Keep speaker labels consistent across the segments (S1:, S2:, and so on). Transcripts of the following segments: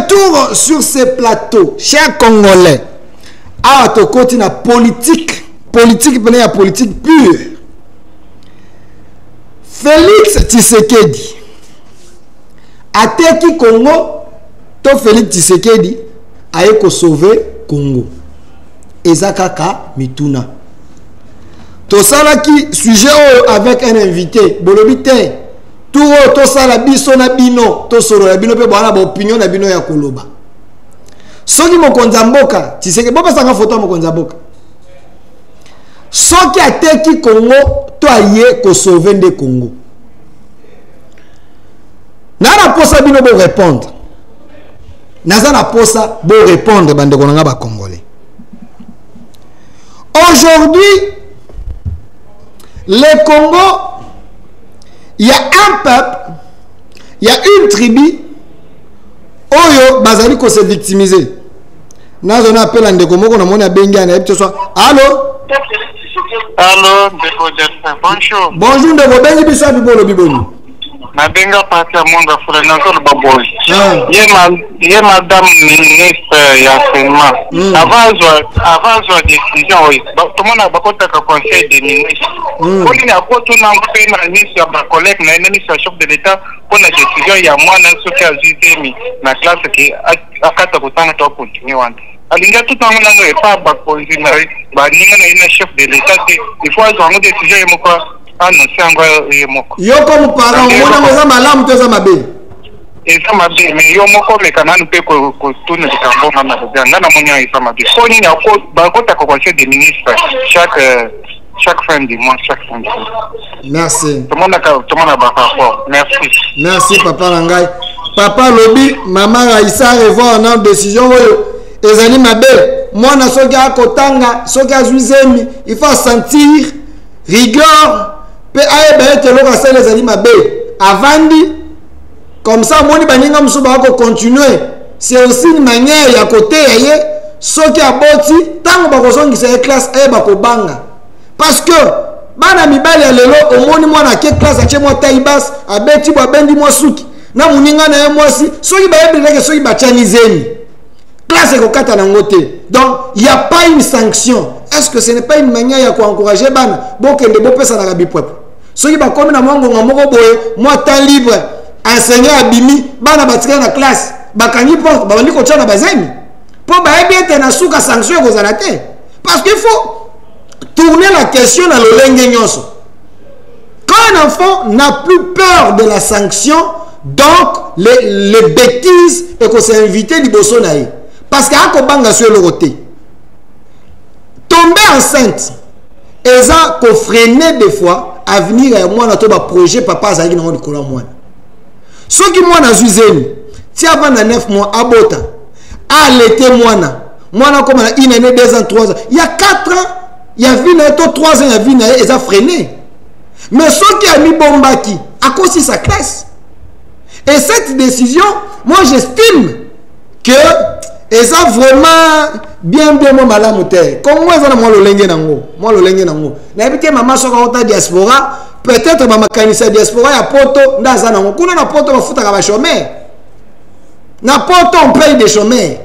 S1: retour sur ce plateau, chers Congolais. À côté na politique pure. Félix Tshisekedi ateki Congo, to Félix Tshisekedi aye ko sauver Congo. Ezakaka mituna. To salaki sujet avec un invité, bolobite tout to sala biso na bino, to solo na bino pe bana ba opinion na bino ya koloba. Soki mokonza mboka, Tshisekedi boba sanga photo mokonza mboka. Soki ateki Congo, to aye ko sauver de Congo. Nana posa bino bo répondre. Nazana posa bo répondre bande konanga ba Congolais. Aujourd'hui, le Congo, il y a un peuple, il y a une tribu, Oyo bazali ko se victimiser. Nazo na appel ande ko moko na mona benga na epto so. Allô?
S2: Allô, bonjour.
S1: Bonjour ndeko bengi biso bibolo biboni.
S2: Na benga parti ya mwanga fule na zolo baboy. Ye madame ministre ya enseignement. Avant zo décision oui. Tout le monde a bakota ka conseil des ministres. Koni na ko tuna mpe na ministre ya ba collègue na ministre chef de l'état pour la décision ya mwana soki azitemi na classe ki akata kutanga to continue wana. Alinga tout le monde na pas ba conseiller ba ninga na ina chef de l'état il faut avoir une décision yemoko annoncer ngo yemoko.
S1: Yo comme parent mona moza malamu to za mabe.
S2: Eza mabe mais yo moko mekana npe ko tuna dikambo na bana na monya eza mabe. Koni na ko ba kota ko conseil des ministres chaque fin du mois,
S1: Merci.
S2: Tout le monde a rapport. Merci.
S1: Merci, Papa Langai. Papa Lobi, Maman Raïssa, revoir en décision. Ezali mabe. Moi, na soga kotanga, soga zuizemi. Il faut sentir rigueur. Pe aye te loka sel ezali mabe. Avandi. Comme ça, moni baninga musuba ko continuer. C'est aussi une manière ya côté aye. Soki aboti, tango bakosongi sa classe aye bakobanga. Parce que bana mibali ya lelo omoni mwana ke classe ache mo taibas abeti bo bendi mo suki na muninga na mwasi soki ba yebeleke soki ba chanizeni classe ko kata na ngote. Donc il y a pas une sanction. Est-ce que ce n'est pas une manière ya ko encourager bana bokende bo pesa na kabi peuple soki ba komi na mwango ngomoko boye moi temps libre enseignant abimi bana batika na classe bakangi porte ba bandi ko tshana bazemi po ba yebete na suka sanction ko zalate parce qu'il faut tourner la question dans le lengue. Quand un enfant n'a plus peur de la sanction, donc les bêtises et qu'on s'est invité du Bossonaï. Parce qu'il y a un combat sur le côté. Tomber enceinte, et ça qu'on freinait des fois à venir à moi dans projet papa Zagi dans le colon moi. Ce qui moi dans Zuzeni, si avant 9 mois à Bota, à l'été moi comme une année 2 ans 3 ans, il y a 4 ans. Il y a vu 3 ans, il y a vu ils ont freiné. Mais ceux qui ont mis Bombaki, à cause de sa classe. Et cette décision, moi j'estime que ils ont vraiment bien malade. Comme moi, ils ont le lengue nango. Moi le lengue nango. N'habitez maman sur la diaspora, peut-être maman kanisa diaspora, il y a poto, dans un an. Kuna na poto, on fout à chômeur. Na poto, on paye des chômeurs.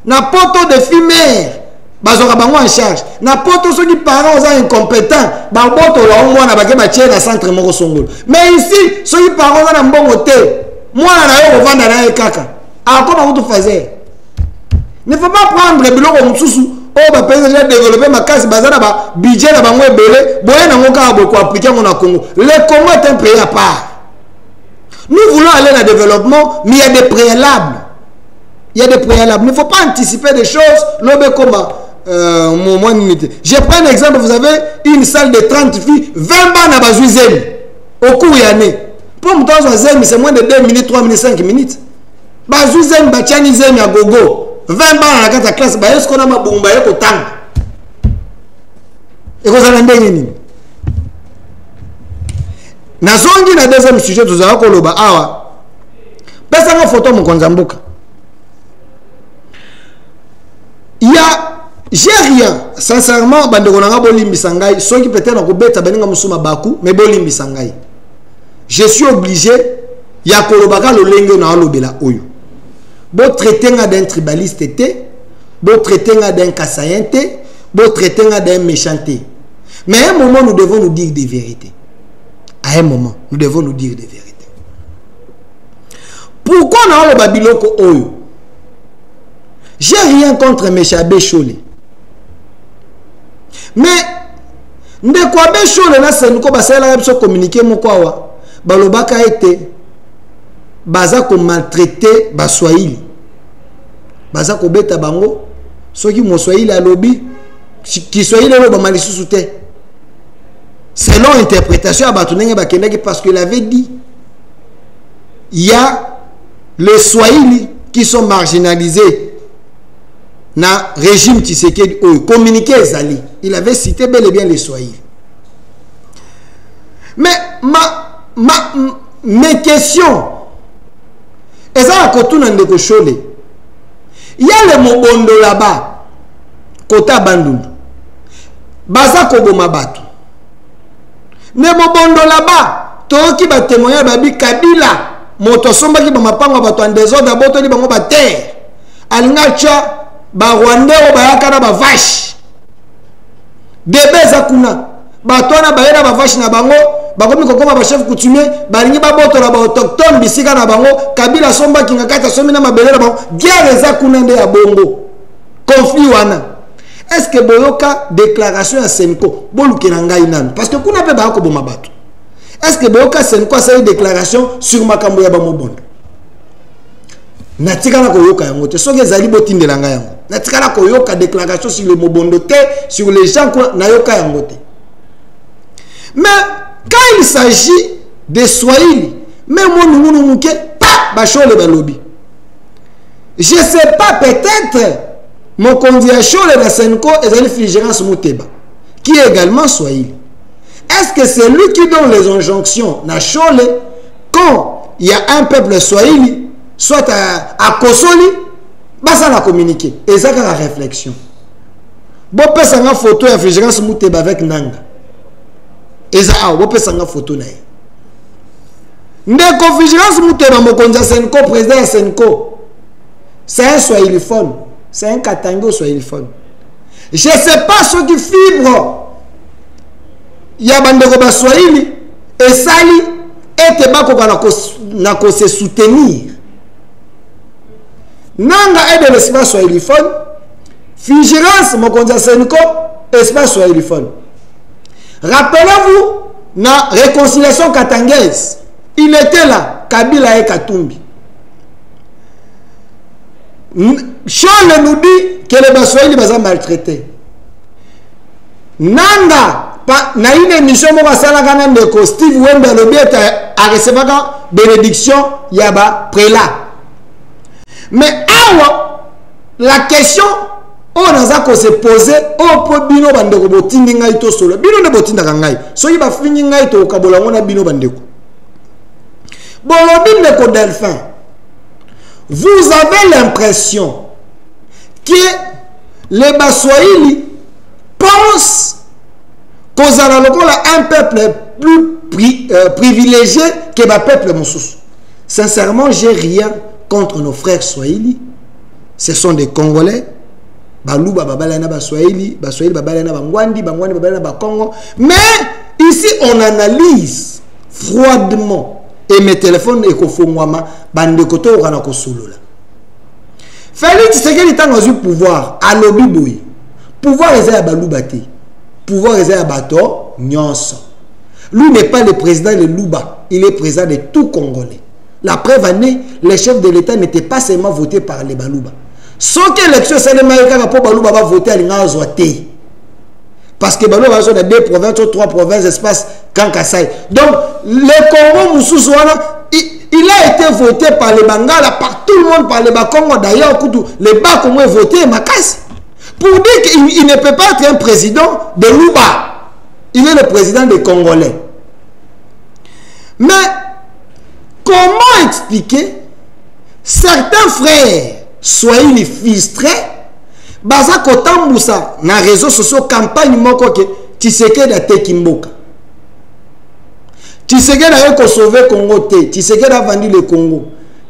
S1: Na poto de fumeurs. Bazoka bango en charge na poto ceux qui parents sont incompétents baboto la mwana bake ba tirer na centre moko songolo mais ici ceux qui parents na mbongo te mwana na yo vanda na kaka akoma kutu fazer ne faut pas prendre biloko mususu o ba penza déjà développer makasi bazana ba budget na bango ebele boye na ngoka bo ko appliquer mon Congo. Le Congo est un pays à part. Nous voulons aller dans le développement mais il y a des préalables. Il y a des préalables. Il ne faut pas anticiper des choses. L'obé comme je prends un exemple. Vous avez une salle de 30 filles, 20 bancs à Bazouizem au cours de l'année. Pour me dire c'est moins de 2 minutes, 3 minutes, 5 minutes. Bazouizem, Bachanizem, à gogo. 20 bancs à la classe. Est-ce qu'on a ma bombe au temps? Et vous allez entendre. Nazongi na deuxième sujet, tout ça, koloba awa. Pesa nga photo Mokonzamboka. Il y a, j'ai rien, sincèrement, bandekonanga bolimbi sangai, ceux qui peut-être ont bête baninga musuma baku, mais bolimbi sangai. Je suis obligé, ya kolobaka lo lenge na alobela oyo. Bo traiter d'un tribaliste, bo traiter d'un kassayen, bo traiter d'un méchanté. Mais à un moment, nous devons nous dire des vérités. À un moment, nous devons nous dire des vérités. Pourquoi on a le Babiloko Oyo? J'ai rien contre Méchabé Cholé. Mais, Ndekwabe Cholé, là, c'est nous qui avons communiqué, Balobaka été, Baza ko maltraité, Baswahili. Baza ko beta bango, ceux qui m'ont Swahili à lobby, qui Swahili à l'obama sous selon l'interprétation, parce qu'il avait dit, il y a les Swahili qui sont marginalisés dans le régime Tshisekedi communiqué Zali. Il avait cité bel et bien les Swahili. Mais mes questions, et ça, il y a le Mobondo là-bas, Kota Bandundu, Baza Koboma Batu. Ne Mobondo là-bas, Toki ba témoigner babi Kabila. Moto somba ki ba mapango bato en désordre boto li bango ba terre alingacha ba rwandais ba yakana ba vache debeza kuna bato na bayera ba vache na bango bakomi kokoma ba chef coutumier balingi ba boto na ba autochtone bisika na bango Kabila somba ki ngakata somi na mabele na bango guerre za kuna nde ya bongo conflit wana. Est-ce que boyoka déclaration ya Senko boluki na ngai nanu parce que kuna pe ba ko boma bato. Est-ce que Boyoka c'est quoi cette déclaration sur Makambo ya Bamobondo? Natikana koyoka yango te soki ezali botinde langa yango. Natikana koyoka déclaration sur le Mobondo te sur les gens na yoka yango te. Mais quand il s'agit de Swahili, même moi nous muke pa ba chole ba lobby. Je sais pas peut-être mon conduit chole na Senko ezali Fulgence Muteba qui est également Swahili. Est-ce que c'est lui qui donne les injonctions na Chole quand il y a un peuple Swahili, soit à Kosoli, bah ça l'a communiqué. Et ça, c'est la réflexion. Bon, peut ça une photo de Fulgence Muteba avec Nanga. Et ça, bon, peut ça une photo na. Ndeko Fulgence Muteba, mon conduit Senko, président Senko, c'est un Swahiliphone, c'est un Katango Swahiliphone. Je ne sais pas ce qui fibre. Il y a bandeko ba Swahili et sali et te bako na ko se soutenir. Nanga est de l'espace Swahiliphone, Fulgence Mokonza Senko espace Swahiliphone. Rappelez-vous na réconciliation katangaise, il était là Kabila et Katumbi. Chole nous dit que les Baswahili sont maltraités. Nanga na une émission mo basala kana ndeko Steve Wembe lobieta a recevaka bénédiction yaba prélat. Mais awa la question on a ko se poser o po bino bandeko botindi ngai to solo bino ne botinda ngai so yiba fini ngai to kabola ngona bino bandeko bolobi ndeko Delphin. Vous avez l'impression que les Baswahili pensent un peuple plus privilégié que le peuple moussous. Sincèrement, j'ai rien contre nos frères Swahili. Ce sont des Congolais. Balouba babalana ba Swahili, Baswahili babalana bangwandi, bangwandi babalana ba Congo. Mais ici, on analyse froidement. Et mes téléphones ekofongwama bande koto okana ko solola. Félix Tshisekedi est dans le pouvoir à l'obiboui. Pouvoir est à Baloubati. Pouvoir est à Bato Nyonso. Lui n'est pas le président de Louba, il est président de tout Congolais. La preuve année, les chefs de l'État n'étaient pas seulement votés par les Balouba. Sans que l'élection soit pour Balouba va voter à l'Ingazoité. Parce que Balouba a 2 provinces ou 3 provinces, espace Kankasai. Donc, le Congo Moussoussouana, il a été voté par les Bangala, par tout le monde, par les Bakongo. D'ailleurs, les Bakongo ont voté Makassi. Pour dire qu'il ne peut pas être un président de Louba. Il est le président des Congolais. Mais, comment expliquer certains frères Swahili filtrés, Baza Kotamboussa, dans les réseaux sociaux, campagne moko que Tshisekedi a tekimboka. Tshisekedi a sauvé le Congo, Tshisekedi a vendu le Congo.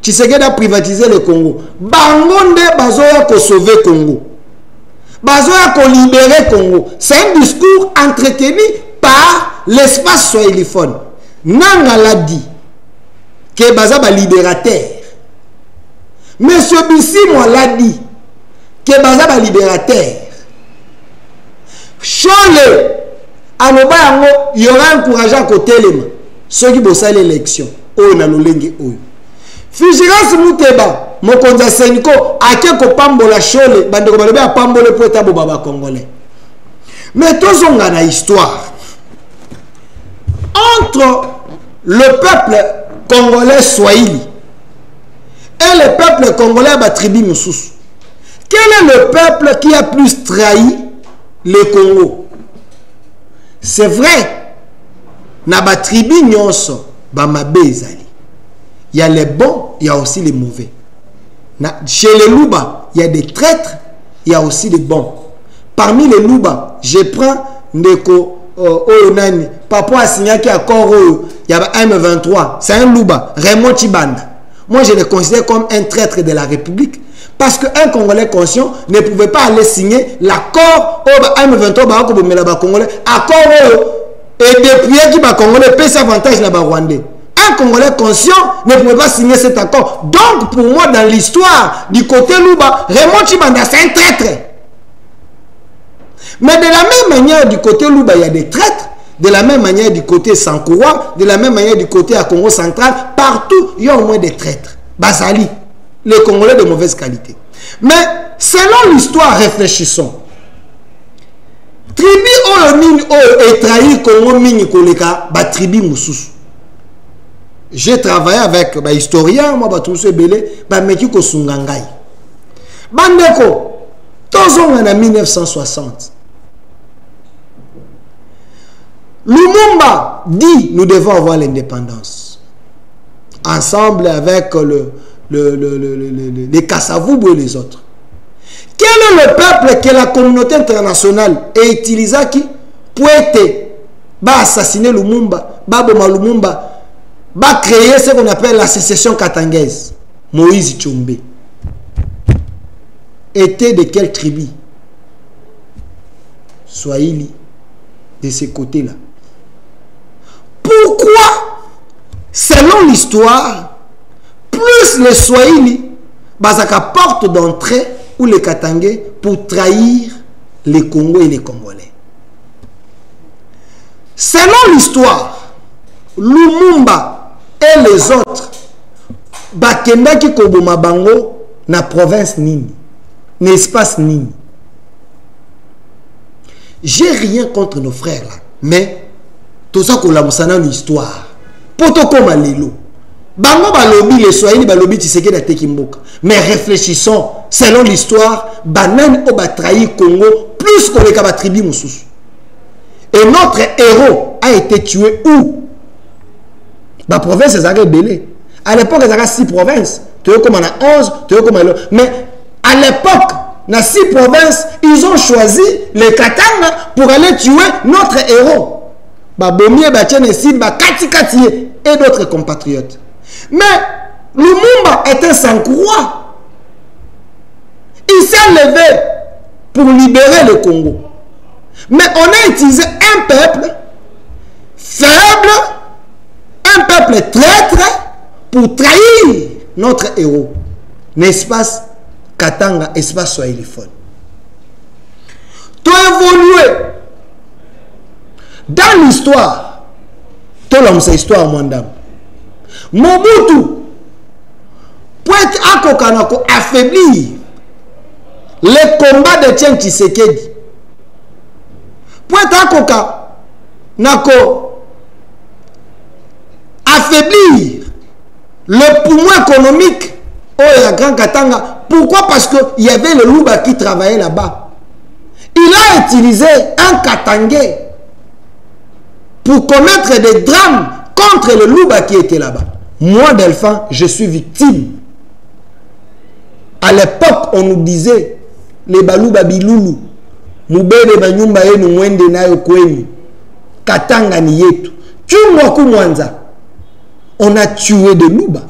S1: Tshisekedi a privatisé le Congo. Bangonde bazoya ko sauver Congo. Bazoya ko libérer Congo. C'est un discours entretenu par l'espace swahiliphone. Nanga l'a dit que baza ba libérateur. Monsieur Bissimo l'a dit que baza ba libérateur. Chole aloba yango yora encourager à côté lema ceux qui bossent l'élection oyo na lolenge oyo. Figurance Muteba mokonza Seniko ake ko pambola Chole bandeko balobe a pambole po etabo baba congolais. Mais tozonga na histoire entre le peuple congolais Swahili et le peuple congolais Batribi Moussous. Quel est le peuple qui a plus trahi le Congo? C'est vrai, na Batribi nyonso bamabe ezali. Il y a les bons, il y a aussi les mauvais. Chez les Louba, il y a des traîtres, il y a aussi des bons. Parmi les Louba, je prends Ndeko Oyonani, Papa Assigna qui a encore il y a M23, c'est un Louba, Raymond Chibanda. Moi, je le considère comme un traître de la République. Parce qu'un Congolais conscient ne pouvait pas aller signer l'accord au M23 Congolais. Accord et depuis qui va Congolais paie ses avantages là-bas Rwandais. Un Congolais conscient ne pouvait pas signer cet accord. Donc, pour moi, dans l'histoire du côté Louba, Raymond Chibanda, c'est un traître. Mais de la même manière, du côté Louba, il y a des traîtres. De la même manière, du côté Sankoua, de la même manière, du côté à Congo central, partout, il y a au moins des traîtres. Basali, les Congolais de mauvaise qualité. Mais, selon l'histoire, réfléchissons. Tribi Olomini est trahi Congo Mini Koleka, Batribi Moussous. J'ai travaillé avec un historien, moi, Batoussou Ebele, Bameki Kosungangai. Bandeko, Tozong en 1960. Lumumba dit nous devons avoir l'indépendance. Ensemble avec les Kassavoubou et les autres. Quel est le peuple que la communauté internationale a utilisé qui pour assassiner Lumumba, Lumumba, créer ce qu'on appelle la sécession katangaise? Moïse Tchombe. Était de quelle tribu? Swahili, de ces côtés-là. Pourquoi, selon l'histoire, plus les Swahili, basaka porte d'entrée ou les Katangais pour trahir les Congos et les Congolais? Selon l'histoire, Lumumba et les autres, bakenda ki koboma bango na province nini, n'espace nini. J'ai rien contre nos frères là, mais tout ça qu'on a dans l'histoire. Poto comme lelo. Bango balobi les Swahili balobi Tshisekedi ateki mboka. Mais réfléchissons, selon l'histoire, banane o batrahi Congo plus qu'on les kabatribi Moussous. Et notre héros a été tué où? La province est belé. À l'époque, il y avait 6 provinces. Tu vois comme on a 11, tu vois comme on a... Mais à l'époque, dans 6 provinces, ils ont choisi les Katanga pour aller tuer notre héros. Babomie, Batienessi, Bakati et d'autres compatriotes. Mais Lumumba était sans croix. Il s'est levé pour libérer le Congo. Mais on a utilisé un peuple faible, un peuple traître pour trahir notre héros. N'est-ce pas? Katanga, espace swahiliphone. Tu as évolué dans l'histoire. Tu as cette histoire, mon dame. Mobutu, pour être affaiblir le combat de Tien Tshisekedi, pour être affaiblir le poumon économique au Grand Katanga. Pourquoi? Parce qu'il y avait le Louba qui travaillait là-bas. Il a utilisé un Katangais pour commettre des drames contre le Louba qui était là-bas. Moi, Delphin, je suis victime. À l'époque, on nous disait les Balouba Biloulou, Moubele Banyumba Enu Mwende Nayo Kweni, Katanga Niyetu, Tchumwaku Mwanza. On a tué des Louba.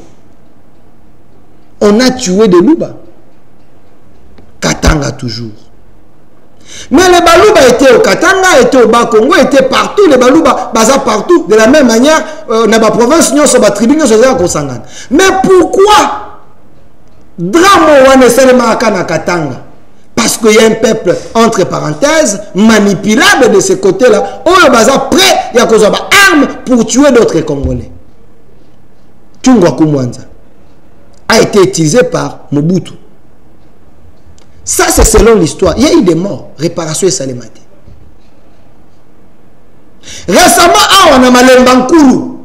S1: On a tué des Luba. Katanga toujours. Mais les Baluba étaient au Katanga, étaient au Bas-Congo, étaient partout. Les Baluba, baza partout. De la même manière, dans la province, nous sommes tribu, nous sommes au Sangan. Mais pourquoi drame wane seulement na Katanga? Parce qu'il y a un peuple, entre parenthèses, manipulable de ce côté-là. On est baza prêt, il y a des armes pour tuer d'autres Congolais. Tungwa Kumwanza a été utilisé par Mobutu. Ça, c'est selon l'histoire. Il y a eu des morts. Réparation et salémate. Récemment, on a Malembankuru.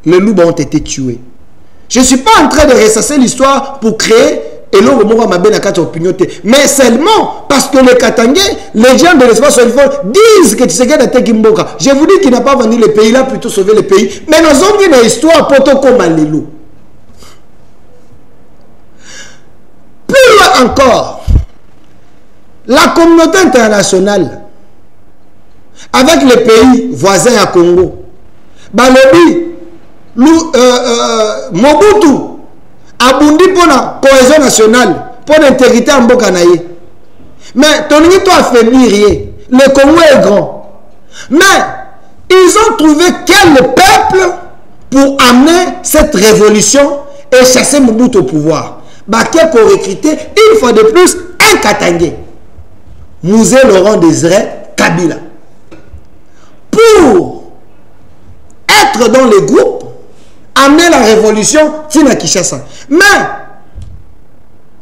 S1: Les loups ont été tués. Je ne suis pas en train de ressasser l'histoire pour créer et l'on opinion. Mais seulement parce que les Katangais, les gens de l'espace disent que Tshisekedi a été Kimboka. Je vous dis qu'il n'a pas vendu le pays là, plutôt sauver le pays. Mais nous avons une histoire pour comme les loups. Plus loin encore, la communauté internationale, avec les pays voisins à Congo, Balobi, Mobutu, Abundi pour la cohésion nationale, pour l'intégrité en Bokanaye. Mais Tonini toi affaiblir, le Congo est grand. Mais ils ont trouvé quel peuple pour amener cette révolution et chasser Mobutu au pouvoir. Baké pour recruter une fois de plus un Katangé, Mouzé Laurent Désiré Kabila, pour être dans le groupe, amener la révolution Tina Kishasa. Mais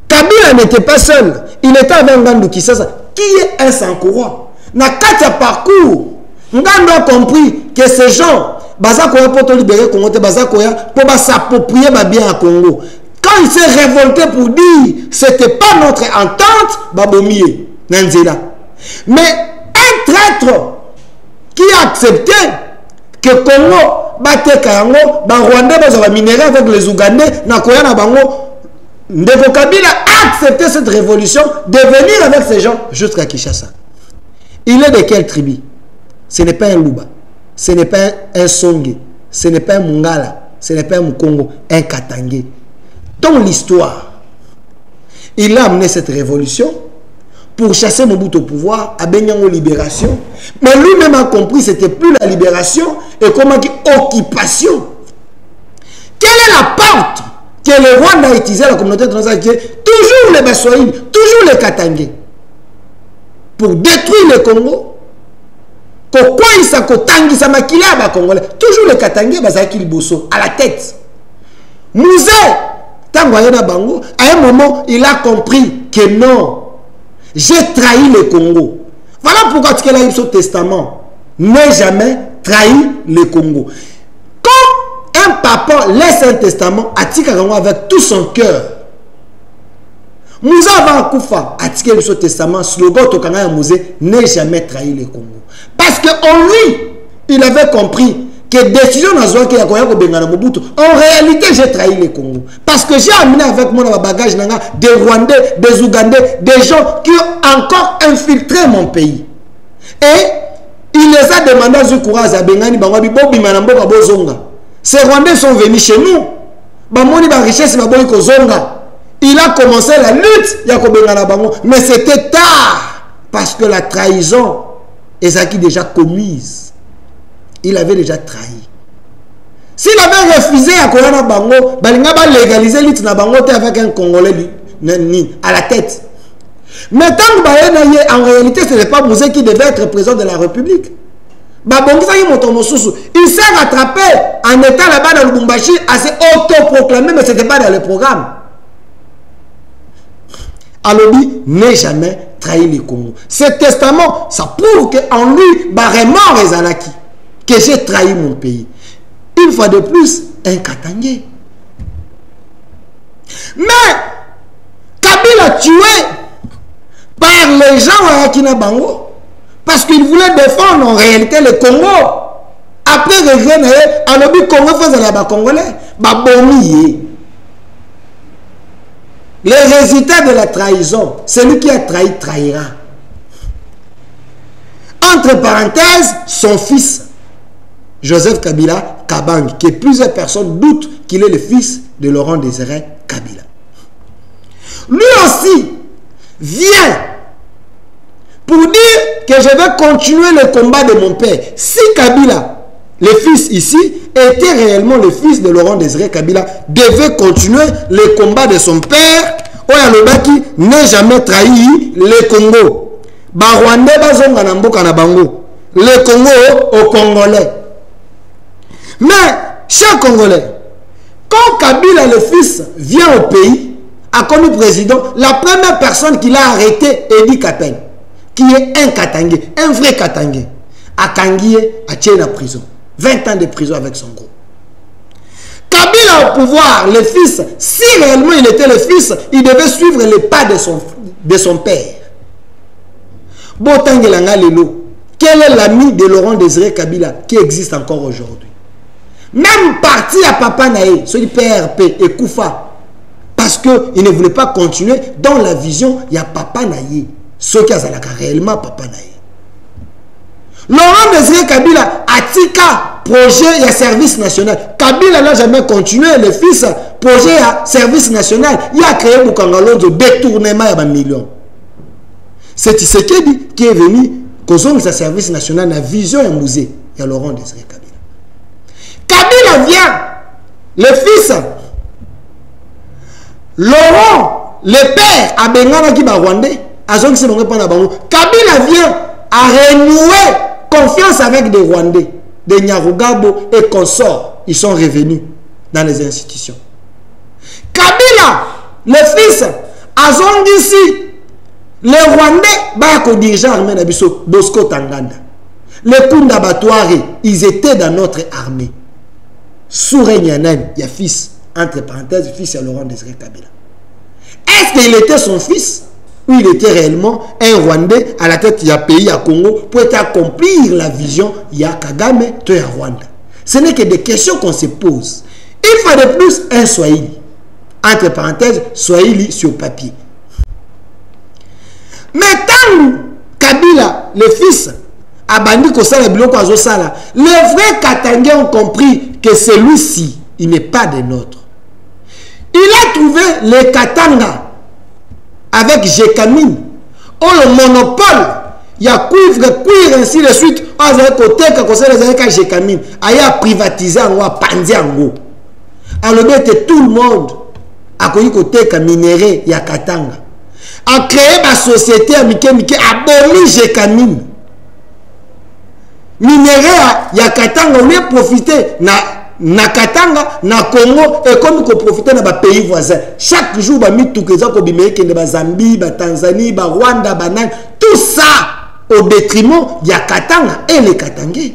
S1: Kabila n'était pas seul, il était avec Ngandou Kishasa, qui est un sans-courant. Dans quatre parcours, Ngandou a compris que ces gens, Bazakoya pour te libérer Congo, Bazakoya pour s'approprier bien à Congo. Quand il s'est révolté pour dire c'était pas notre entente, Babomie, Nanzela. Mais un traître qui a accepté que Congo batte Kayango, Rwandais va minérer avec les Ougandais, Nakoya na Bango, Ndeko Kabila a accepté cette révolution de venir avec ces gens jusqu'à Kinshasa. Il est de quelle tribu? Ce n'est pas un Luba, ce n'est pas un Songé, ce n'est pas un Mungala, ce n'est pas un Mukongo, un Katangé. Dans l'histoire, il a amené cette révolution pour chasser Mobutu au pouvoir, à Benyango libération. Mais lui-même a compris que ce n'était plus la libération et comment dire occupation. Quelle est la porte que le Rwanda a utilisé à la communauté internationale? Toujours les Baswahili, toujours les Katangais. Pour détruire le Congo. Pourquoi il s'est cotangi, ça m'a killé à Congolais. Toujours les Katangais, Bazaki Liboso, à la tête. Mouzé, à un moment, il a compris que non, j'ai trahi le Congo. Voilà pourquoi il a eu son testament. N'a jamais trahi le Congo. Quand un papa laisse un testament, avec tout son cœur, Moussa va Koufa a tiré son testament, slogan Tokanga Mouzé, n'a jamais trahi le Congo. Parce qu'en lui, il avait compris que décision en réalité j'ai trahi le Congo parce que j'ai amené avec moi dans bagage des Rwandais, des Ougandais, des gens qui ont encore infiltré mon pays et il les a demandé à courage à Bengani Bangwabi Bobi Manambo Bozonga. Ces Rwandais sont venus chez nous, Bamoni ba richesse Baboy Kozonga. Il a commencé la lutte Yako Bengana Bango, mais c'était tard parce que la trahison est déjà commise. Il avait déjà trahi. S'il avait refusé à Koyana Bango, Balinga va légaliser l'île na Bango avec un Congolais à la tête. Mais tant que en réalité, ce n'est pas Mouzé qui devait être président de la République. Il s'est rattrapé en étant là-bas dans le Lubumbashi à se autoproclamer, mais ce n'était pas dans le programme. Alobi n'est jamais trahi le Congo. Ce testament, ça prouve qu'en lui, vraiment Rezalaki, que j'ai trahi mon pays. Une fois de plus, un Katangé. Mais, Kabila tué par les gens à Kinabango, parce qu'ils voulaient défendre en réalité le Congo. Après, le Congo faisait là-bas Congolais. Les résultats de la trahison, celui qui a trahi, trahira. Entre parenthèses, son fils, Joseph Kabila Kabang, que plusieurs personnes doutent qu'il est le fils de Laurent Désiré Kabila. Lui aussi vient pour dire que je vais continuer le combat de mon père. Si Kabila, le fils ici, était réellement le fils de Laurent Désiré Kabila, devait continuer le combat de son père, Oyalobaki n'a jamais trahi le Congo. Barwandais bazonga na mboka na bango. Le Congo au Congolais. Mais, chers Congolais, quand Kabila le fils vient au pays, a connu président, la première personne qui l'a arrêté, Edi Kapen, qui est un Katangé, un vrai Katangé, a Kangié, a tué la prison. 20 ans de prison avec son groupe. Kabila au pouvoir, le fils, si réellement il était le fils, il devait suivre les pas de son père. Botangelanga Lelo, quel est l'ami de Laurent Désiré Kabila qui existe encore aujourd'hui? Même parti à Papa Naé, celui PRP et Koufa, parce qu'il ne voulait pas continuer dans la vision, il y a Papa Naé, ceux qui ont réellement Papa Naé. Laurent Désiré Kabila a tika projet et service national. Kabila n'a jamais continué, le fils, projet et service national. Il a créé Bukangalo de détournement à 1 million. C'est Tshisekedi qui est venu causer sa service national, la vision et musée. Il y a Laurent Désiré Kabila. Kabila vient, le fils, Laurent, le père, a Bengana qui va Rwandais, a Zongi Sebonge Panabango. Kabila vient à renouer confiance avec des Rwandais, des Nyarugabo et consorts. Ils sont revenus dans les institutions. Kabila, le fils, a Zongi ici. Les Rwandais, Bako dirigeant armée Nabiso, Bosco Tanganda. Les Kundabatouari, ils étaient dans notre armée. Sourenyanen, il y a fils, entre parenthèses, fils à Laurent Désiré Kabila. Est-ce qu'il était son fils ou il était réellement un Rwandais à la tête du pays à Congo pour accomplir la vision il y a Kagame, toi à Rwanda? Ce n'est que des questions qu'on se pose. Il faut de plus un Swahili. Entre parenthèses, Swahili sur papier. Mais tant Kabila, le fils, a bandi Kosala Biloko Azosala, les vrais Katangais ont compris que celui-ci, il n'est pas des nôtres. Il a trouvé les Katanga avec Jekamine. Oh, le monopole, il y a cuivre, ainsi de suite. Ah, vous avez côté que Jekamine. Il a privatisé en haut, pandi en haut. Alors, tout le monde a connu côté que minéré, il y a Katanga. A créé ma société à Mike, a bomi Jekamine. Minéré, il y a Katanga, on a profité na Katanga, na Congo, et comme on profite dans les pays voisins. Chaque jour, on mis tout ça, comme Zambie, Tanzanie, Rwanda, Banane, tout ça au détriment de Katanga et les Katangais.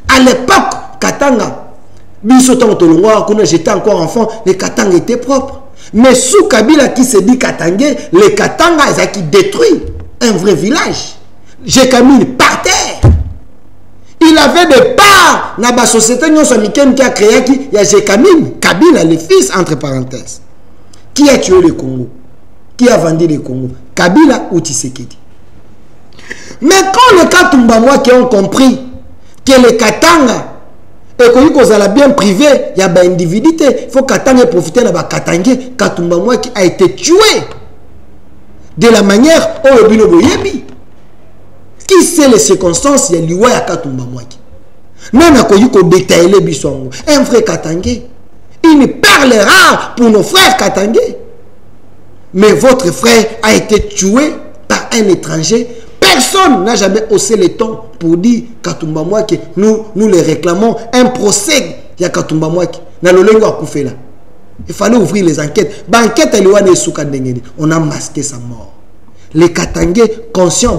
S1: À l'époque, Katanga, j'étais encore enfant, les Katanga étaient propres. Mais sous Kabila qui se dit Katangais, les Katanga, ils ont détruit un vrai village. Jekamine par terre. Il avait des parts dans la société qui a créé qui y a Jekamine, Kabila, le fils, entre parenthèses. Qui a tué le Congo? Qui a vendu le Congo? Kabila ou Tshisekedi? Mais quand les Katumbamois qui ont compris que les Katanga, et qu'on a bien privé, il y a une individualité, il faut Katanga profiter de la Katangé, Katumbamois qui a été tué de la manière où le Bino Boyebi. Qui sait les circonstances, il y a l'Iwa à Katumbamois. Non, on a détaillé Bissongo. Un frère Katangé, il ne parlera pour nos frères Katangé. Mais votre frère a été tué par un étranger. Personne n'a jamais haussé les tons pour dire Katumba Mwaki, nous les réclamons un procès. Il y a Katumba Mwaki. Il fallait ouvrir les enquêtes. On a masqué sa mort. Les Katangais conscients,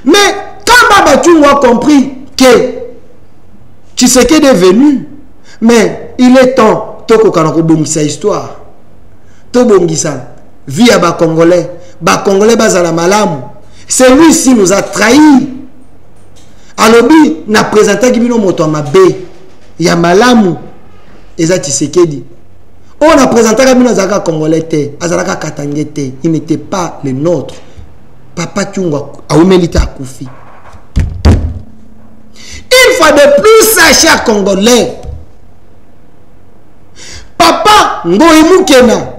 S1: mais quand Babatungo a compris que Tshisekedi est venu, mais il est temps de sa histoire. Tobongisa, vie à Congolais. Congolais bazala malamu. Celui-ci nous a trahis. Alobi n'a présenté Kibino Moto Mabe. Il y a malamu. Eza Tshisekedi. On a présenté Kibino Zaka Congolais te, Azalaka Katangé te. Il n'était pas le nôtre. Papa Tunga a humilité à Koufi. Une fois de plus, chers Congolais, Ngoï Moukena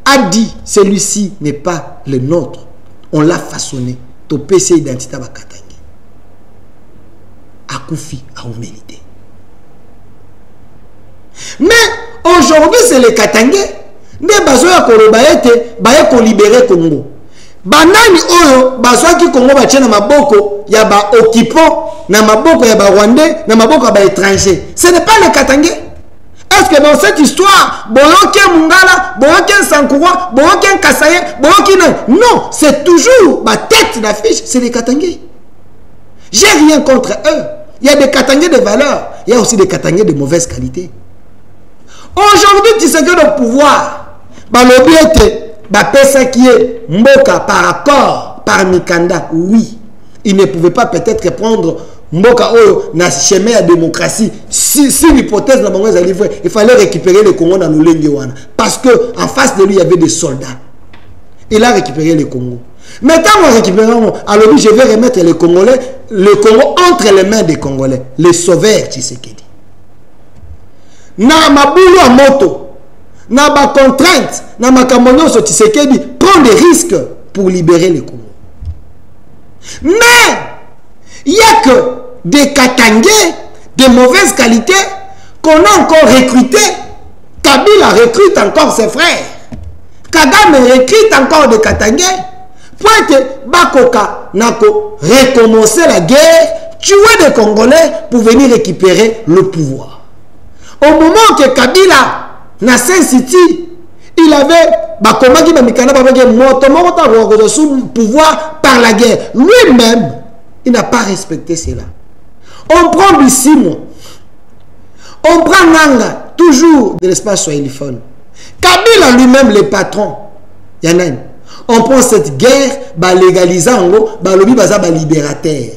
S1: a dit, celui-ci n'est pas le nôtre. On l'a façonné. To PC identité ba Katangé. Akoufi a humilité. Mais aujourd'hui, c'est les Katangais. Ne bazoya kolobaete, baye ko libérer Congo. Banani oyo bazwa ki Congo ba tchena maboko ya ba occupant na maboko ya ba Rwandais na maboko ya ba étranger. Ce n'est pas les Katangais. Est-ce que dans cette histoire, Boyoke Mungala, Boyoke Sankoura, Boyoke Kassaye, Boyoke non, c'est toujours ma tête d'affiche, c'est les Katangais. J'ai rien contre eux. Il y a des Katangais de valeur, il y a aussi des Katangais de mauvaise qualité. Aujourd'hui, tu sais que le pouvoir, l'objet, pesa qui est Mboka par accord, par Mikanda, oui, il ne pouvait pas peut-être prendre Mboka Oyo na chemin à démocratie. Si l'hypothèse il fallait récupérer le Congo dans le Lengewana. Parce qu'en face de lui, il y avait des soldats. Il a récupéré le Congo. Maintenant, on récupère, alors je vais remettre les Congolais, le Congo entre les mains des Congolais. Les sauveurs, Tshisekedi. Na maboulou à moto, na ba contrainte, na makamonyo so Tshisekedi prend des risques pour libérer le Congo. Mais il n'y a que des Katangais de mauvaise qualité qu'on a encore recrutés. Kabila recrute encore ses frères. Kagame recrute encore des Katangais. Pour que Bakoka Nako recommencer la guerre, tuer des Congolais pour venir récupérer le pouvoir. Au moment que Kabila na Saint-City, il avait Bakomaki Bamikana sous pouvoir par la guerre. Lui-même, il n'a pas respecté cela. On prend Bissimo, on prend Nanga, toujours de l'espace soiliphone. Kabila lui-même, le patron, Yanan. On prend cette guerre, légalisant, lobi baza libérateur,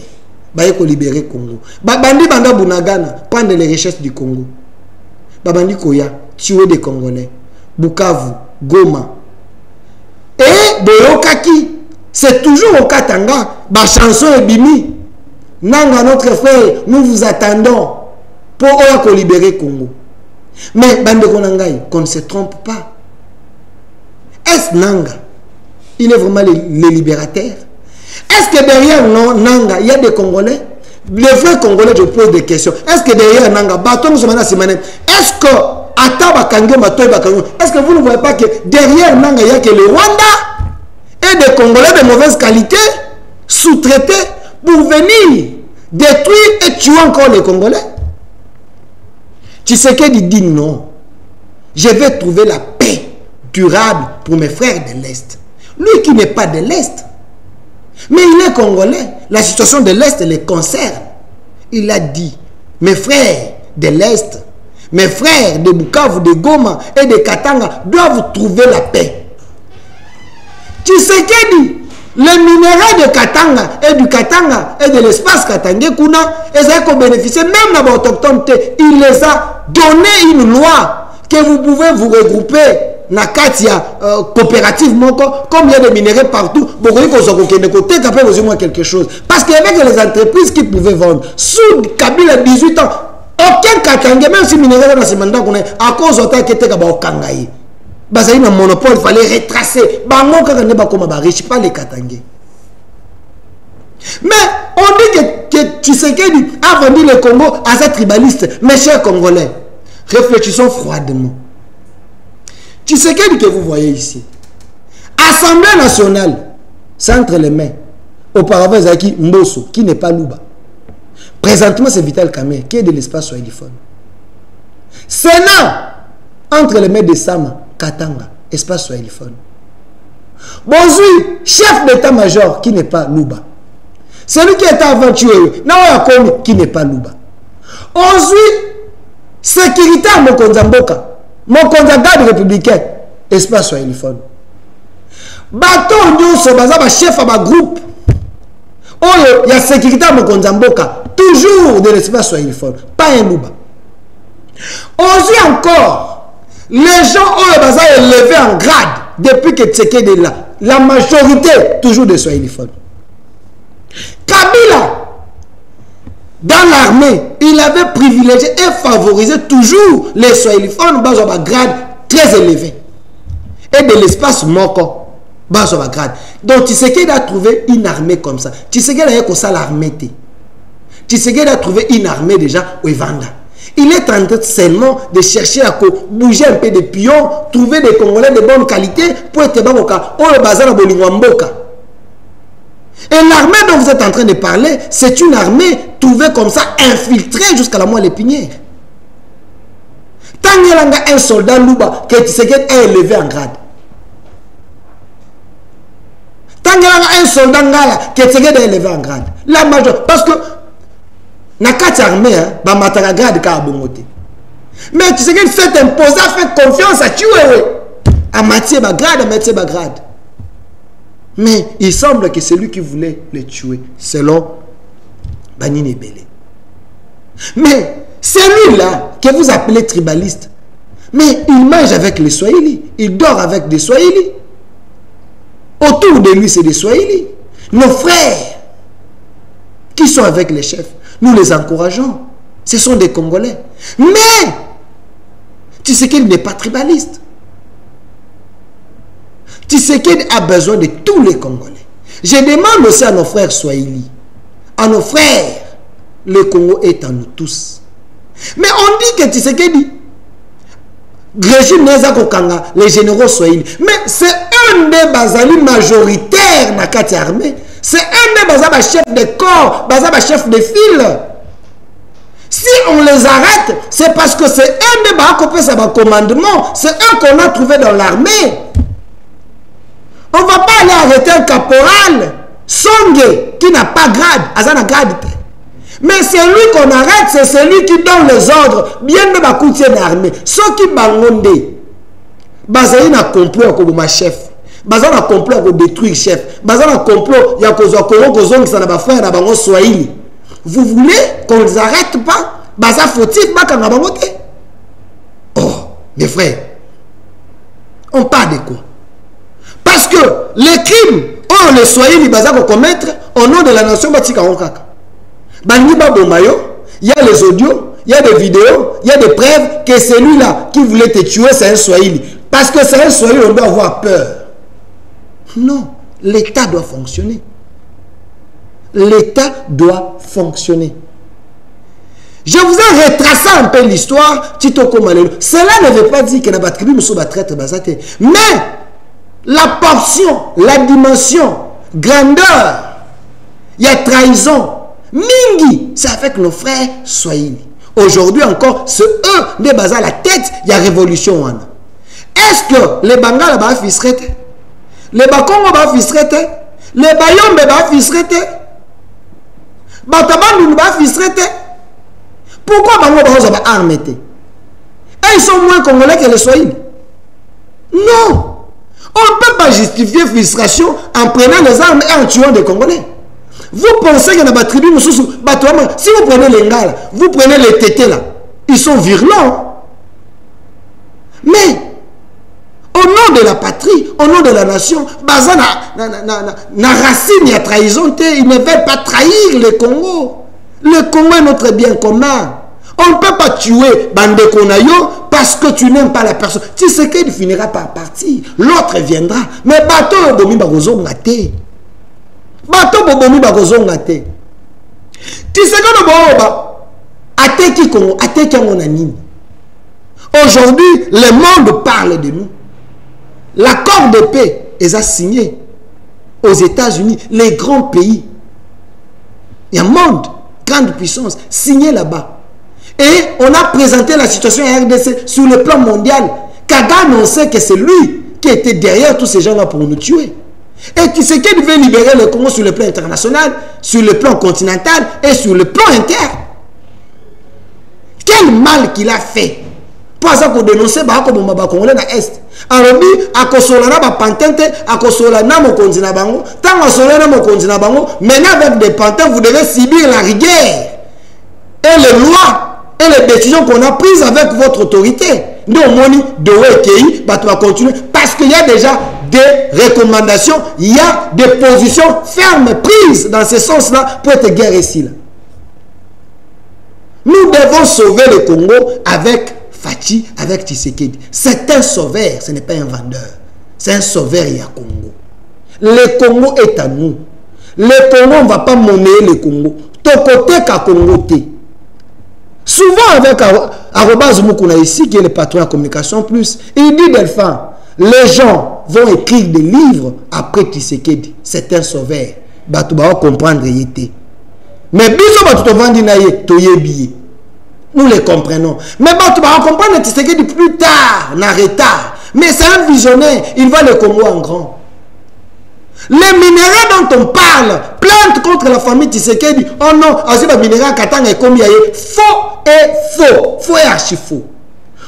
S1: libérer Congo. Bandi banda Bunagana, prendre les richesses du Congo. Babandi Koya, tuer des Congolais. Bukavu, Goma. Et Boyokaki, c'est toujours au Katanga, chanson et bimi. Nanga, notre frère, nous vous attendons pour libérer Congo. Mais Bande Konangai, qu'on ne se trompe pas. Est-ce Nanga? Il est vraiment le libérateur. Est-ce que derrière Nanga, il y a des Congolais? Les vrais Congolais, je pose des questions. Est-ce que derrière Nanga, est-ce que est-ce que vous ne voyez pas que derrière Nanga, il n'y a que le Rwanda et des Congolais de mauvaise qualité sous-traités pour venir détruire et tuer encore les Congolais? Tshisekedi dit non. Je vais trouver la paix durable pour mes frères de l'Est. Lui qui n'est pas de l'Est, mais il est Congolais. La situation de l'Est les concerne. Il a dit, mes frères de l'Est, mes frères de Bukavu, de Goma et de Katanga doivent trouver la paix. Tshisekedi, les minéraux de Katanga et de l'espace Katangé Kuna, ils ont bénéficié, même dans l'autochtone, il les a donné une loi que vous pouvez vous regrouper na katia coopérative comme il y a des minéraux partout, quelque chose. Parce qu'il y avait que les entreprises qui pouvaient vendre. Sous Kabila 18 ans, aucun Katangé, même si minéraux dans ce mandat qu'on est, à cause de qui était au Kangaï. Il y a un monopole, il fallait retracer. Pas les Katangé. Mais on dit que Tshisekedi a vendu le Congo à ces tribalistes. Mes chers Congolais, réfléchissons froidement. Tshisekedi que vous voyez ici, Assemblée nationale, c'est entre les mains. Auparavant, Zaki Mbosso, qui n'est pas Louba. Présentement, c'est Vital Kamerhe, qui est de l'espace soiliphone. Sénat, entre les mains de Sama, Katanga, espace soiliphone. Bozui, chef d'état-major, qui n'est pas Louba. Celui qui était aventureux, Naoyakomi, qui n'est pas Louba. Ensuite, sécuritaire Mokonzamboka. Mon garde républicain, espace soiliphone. Baton Nyonso, baza chef à ma groupe. Oh, il y a sécurité à Mokonzamboka, toujours de l'espace soiliphone, pas un Louba. Ensuite encore, les gens ont baza élevés en grade depuis que Tshisekedi est là. La majorité, toujours de soiliphone. Kabila, dans l'armée, il avait privilégié et favorisé toujours les soiliphones, grade très élevés. Et de l'espace moko. Donc Tshisekedi a trouvé une armée comme ça. Tshisekedi a comme ça l'armée. Tshisekedi a trouvé une armée déjà au Evanda. Il est en train seulement de chercher à bouger un peu de pions, trouver des Congolais de bonne qualité pour être baboka. Oh le bazar bolingwamboka. Et l'armée dont vous êtes en train de parler, c'est une armée trouvée comme ça, infiltrée jusqu'à la moelle épinière. Tant qu'il y a un soldat louba que Tshisekedi est élevé en grade. Tant qu'il y a un soldat ngala que Tshisekedi est élevé en grade. La major, parce que Nakati armée, bah matara grade ka bongote. Mais Tshisekedi fait imposer, fait confiance à tuer. À Mathieu Bagrade, à Mathieu Bagrade. Mais il semble que c'est lui qui voulait les tuer, selon Banine Belé. Mais celui-là, que vous appelez tribaliste, mais il mange avec les Swahili, il dort avec des Swahili. Autour de lui, c'est des Swahili. Nos frères qui sont avec les chefs, nous les encourageons. Ce sont des Congolais. Mais, tu sais qu'il n'est pas tribaliste. Tshisekedi a besoin de tous les Congolais. Je demande aussi à nos frères Swahili, à nos frères, le Congo est en nous tous. Mais on dit que Tshisekedi, régime Nezakokanga, les généraux Swahili, mais c'est un des bazali majoritaires dans la carte armée. C'est un des bazali chef de corps, bazali chef de file. Si on les arrête, c'est parce que c'est un des bazali commandement, c'est un qu'on a trouvé dans l'armée. On ne va pas aller arrêter un caporal, Songe, qui n'a pas grade, Azana grade. Mais c'est lui qu'on arrête, c'est celui qui donne les ordres, bien de Bakoutier d'armée. Ceux qui bangonde, Bazaï n'a complot comme ma chef. Bazaï n'a complot pour détruire chef. Bazaï n'a complot, il y a Kozong qui s'en a fait, il y a Swahili. Vous voulez qu'on ne les arrête pas? Bazaï faut-il pas qu'on a bangoté? Oh, mes frères, on parle de quoi? Parce que les crimes, oh, les Swahili, ils commettre au nom de la nation Batika Onkaka. Il y a les audios, il y a des vidéos, il y a des preuves que celui-là qui voulait te tuer, c'est un Swahili. Parce que c'est un Swahili, on doit avoir peur. Non, l'État doit fonctionner. L'État doit fonctionner. Je vous ai retracé un peu l'histoire. Cela ne veut pas dire que la tribu ne traite basate. Mais la portion, la dimension, grandeur, il y a trahison. Mingi, c'est avec nos frères Swahili. Aujourd'hui encore, c'est eux qui basent à la tête, il y a révolution. Est-ce que les Bangala va fisrer? Les Bakongo va fisrer? Les Bayombe va fisrer? Batabandu va fisrer? Pourquoi Bango va armé? Ils sont moins congolais que les Swahili. Non. On ne peut pas justifier frustration en prenant les armes et en tuant des Congolais. Vous pensez qu'il y a des tribus, si vous prenez les Ngala, vous prenez les Tétés là, ils sont virulents. Mais, au nom de la patrie, au nom de la nation, Baza na racine, il y a trahison, ils ne veulent pas trahir le Congo. Le Congo est notre bien commun. On ne peut pas tuer Bande Konayo parce que tu n'aimes pas la personne. Tu sais qu'il finira par partir. L'autre viendra. Mais bateau bomi bagozo ngate. Bateau bomi bagozo ngate. Tu sais que le boba ateki Congo, ateki monanini. Aujourd'hui, le monde parle de nous. L'accord de paix est signé aux États-Unis, les grands pays. Il y a un monde, grande puissance, signé là-bas. Et on a présenté la situation à RDC sur le plan mondial. Kagame, on sait que c'est lui qui était derrière tous ces gens-là pour nous tuer. Et qui c'est qu'il veut libérer le Congo sur le plan international, sur le plan continental et sur le plan interne. Quel mal qu'il a fait. Pour ça qu'on dénonce comme Baba Congolais dans l'Est. Alors, à Kosolana, à Pantente, à Kosolana, mon continent bango. Tant à Solana, mon continent bango, maintenant avec des pantins, vous devez subir la rigueur. Et les lois et les décisions qu'on a prises avec votre autorité. Nous, on va continuer parce qu'il y a déjà des recommandations, il y a des positions fermes prises dans ce sens-là pour être guerre ici. Nous devons sauver le Congo avec Fachi avec Tshisekedi. C'est un sauveur, ce n'est pas un vendeur. C'est un sauveur, il y a Congo. Le Congo est à nous. Le Congo, on ne va pas monnayer le Congo. Ton côté qu'à Congo, souvent avec Arobase Mukuna ici, qui est le patron de la communication plus, il dit Delphin, les gens vont écrire des livres après Tshisekedi. C'est un sauveur. Tu vas comprendre. Mais nous les comprenons. Mais tu vas comprendre Tshisekedi plus tard, en retard. Mais c'est un visionnaire. Il va le Congo en grand. Les minéraux dont on parle, plainte contre la famille Tshisekedi, oh non, les minéraux Katanga et Komia, faux et faux. Faux et archi faux.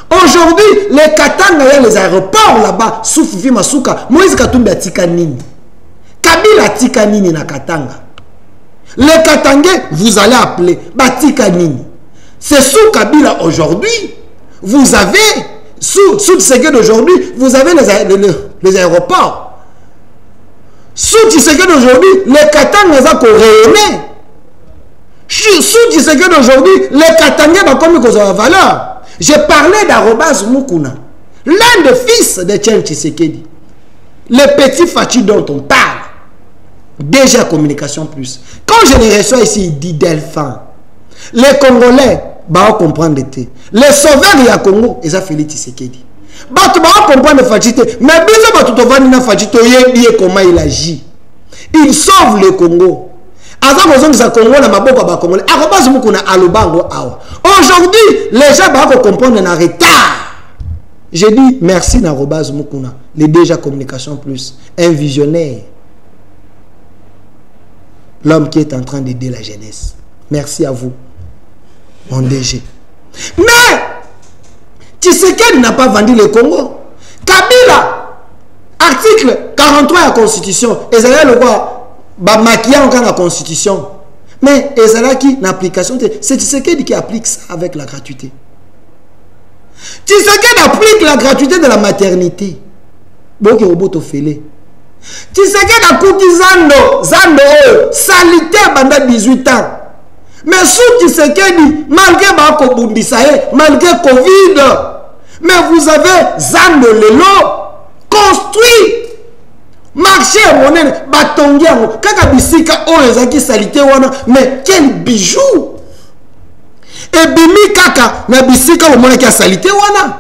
S1: Aujourd'hui, les Katanga, les aéroports là-bas, Soufifi Masuka, Moïse Katumbi Atika Nini. Kabila Atika Nini na Katanga. Les Katangais, vous allez appeler Batika Nini. C'est sous Kabila aujourd'hui. Vous avez, sous Tshisekedi d'aujourd'hui, vous avez les aéroports. Sous Tshisekedi d'aujourd'hui, les Katangais ont rayonné. Sous Tshisekedi d'aujourd'hui, les Katangais ont comme une valeur. J'ai parlé d'Arobase Mukuna, l'un des fils de Tchène Tshisekedi. Le petit Fachi dont on parle. Déjà communication plus. Quand je les reçois ici, il dit Delphin. Les Congolais, bah on comprend l'été. Les sauveurs du Congo, ils ont fait Tshisekedi. Bah tu vas comprendre Fachi. Mais bien sûr, tu vas voir Fachi, tu vas bien comment il agit. Il sauve le Congo. Aujourd'hui, les gens vont comprendre en retard. J'ai dit merci Narobaz Mukuna, les déjà communication plus, un visionnaire. L'homme qui est en train d'aider la jeunesse. Merci à vous, mon DG. Mais, Tshisekedi n'a pas vendu le Congo. Kabila, article 43 de la Constitution, et c'est là le roi. Maquiller encore la Constitution. Mais qui l'application, c'est Tshisekedi qui applique ça avec la gratuité. Tshisekedi applique la gratuité de la maternité. Donc il robot félé. Tshisekedi a coupé Zando salité pendant 18 ans. Mais sous Tshisekedi, malgré malgré Covid, mais vous avez Zando Lelo construit. Marché à monnaie, batongia, kaka bisika oyezaki salité wana, mais quel bijou! Et bimi kaka na bisika au monnaie qui a salité wana.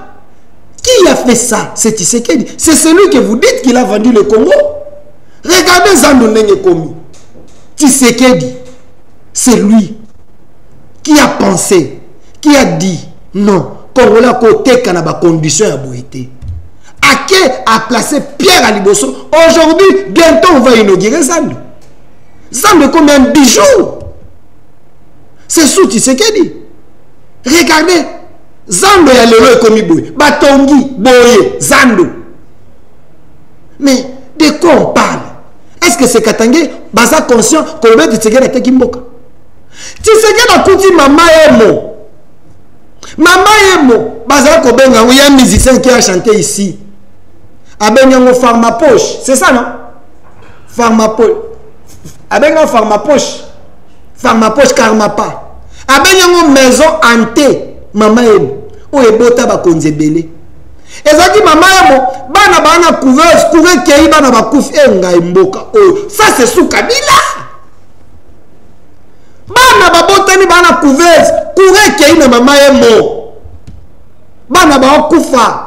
S1: Qui a fait ça? C'est Tshisekedi. C'est celui que vous dites qu'il a vendu le Congo. Regardez Zando Nenge Komi. Tshisekedi, c'est lui qui a pensé, qui a dit non, Congolais côté kanaba condition à boité. Ake a placé Pierre à Liboso. Aujourd'hui, bientôt on va inaugurer Zando. Zando comme un bijou. C'est sous Tshisekedi. Regardez. Zando ya lelo ekomi boye. Batongi, boye, Zando. Mais de quoi on parle? Est-ce que c'est Katangé? Baza conscient qu'on veut Tshisekedi à Tekimboka. Tshisekedi a kuti Mama Emo. Mama Emo. Baza kobenga, oui, un musicien qui a chanté ici. Abenyango Pharmapoche, c'est ça non? Pharmapoche. Abenyango Pharmapoche. Pharmapoche Karmapa. Abenyango maison hanté. Mama Emo. Ou ebota ba konzebele. Ezaki Mama Emo. Bana couveuse. Couveuse kei bana ba kouf enga imboka. Oh, ça c'est sous Kabila. Bana ba botani bana couveuse. Couveuse kei na Mama Emo. Bana ba koufa.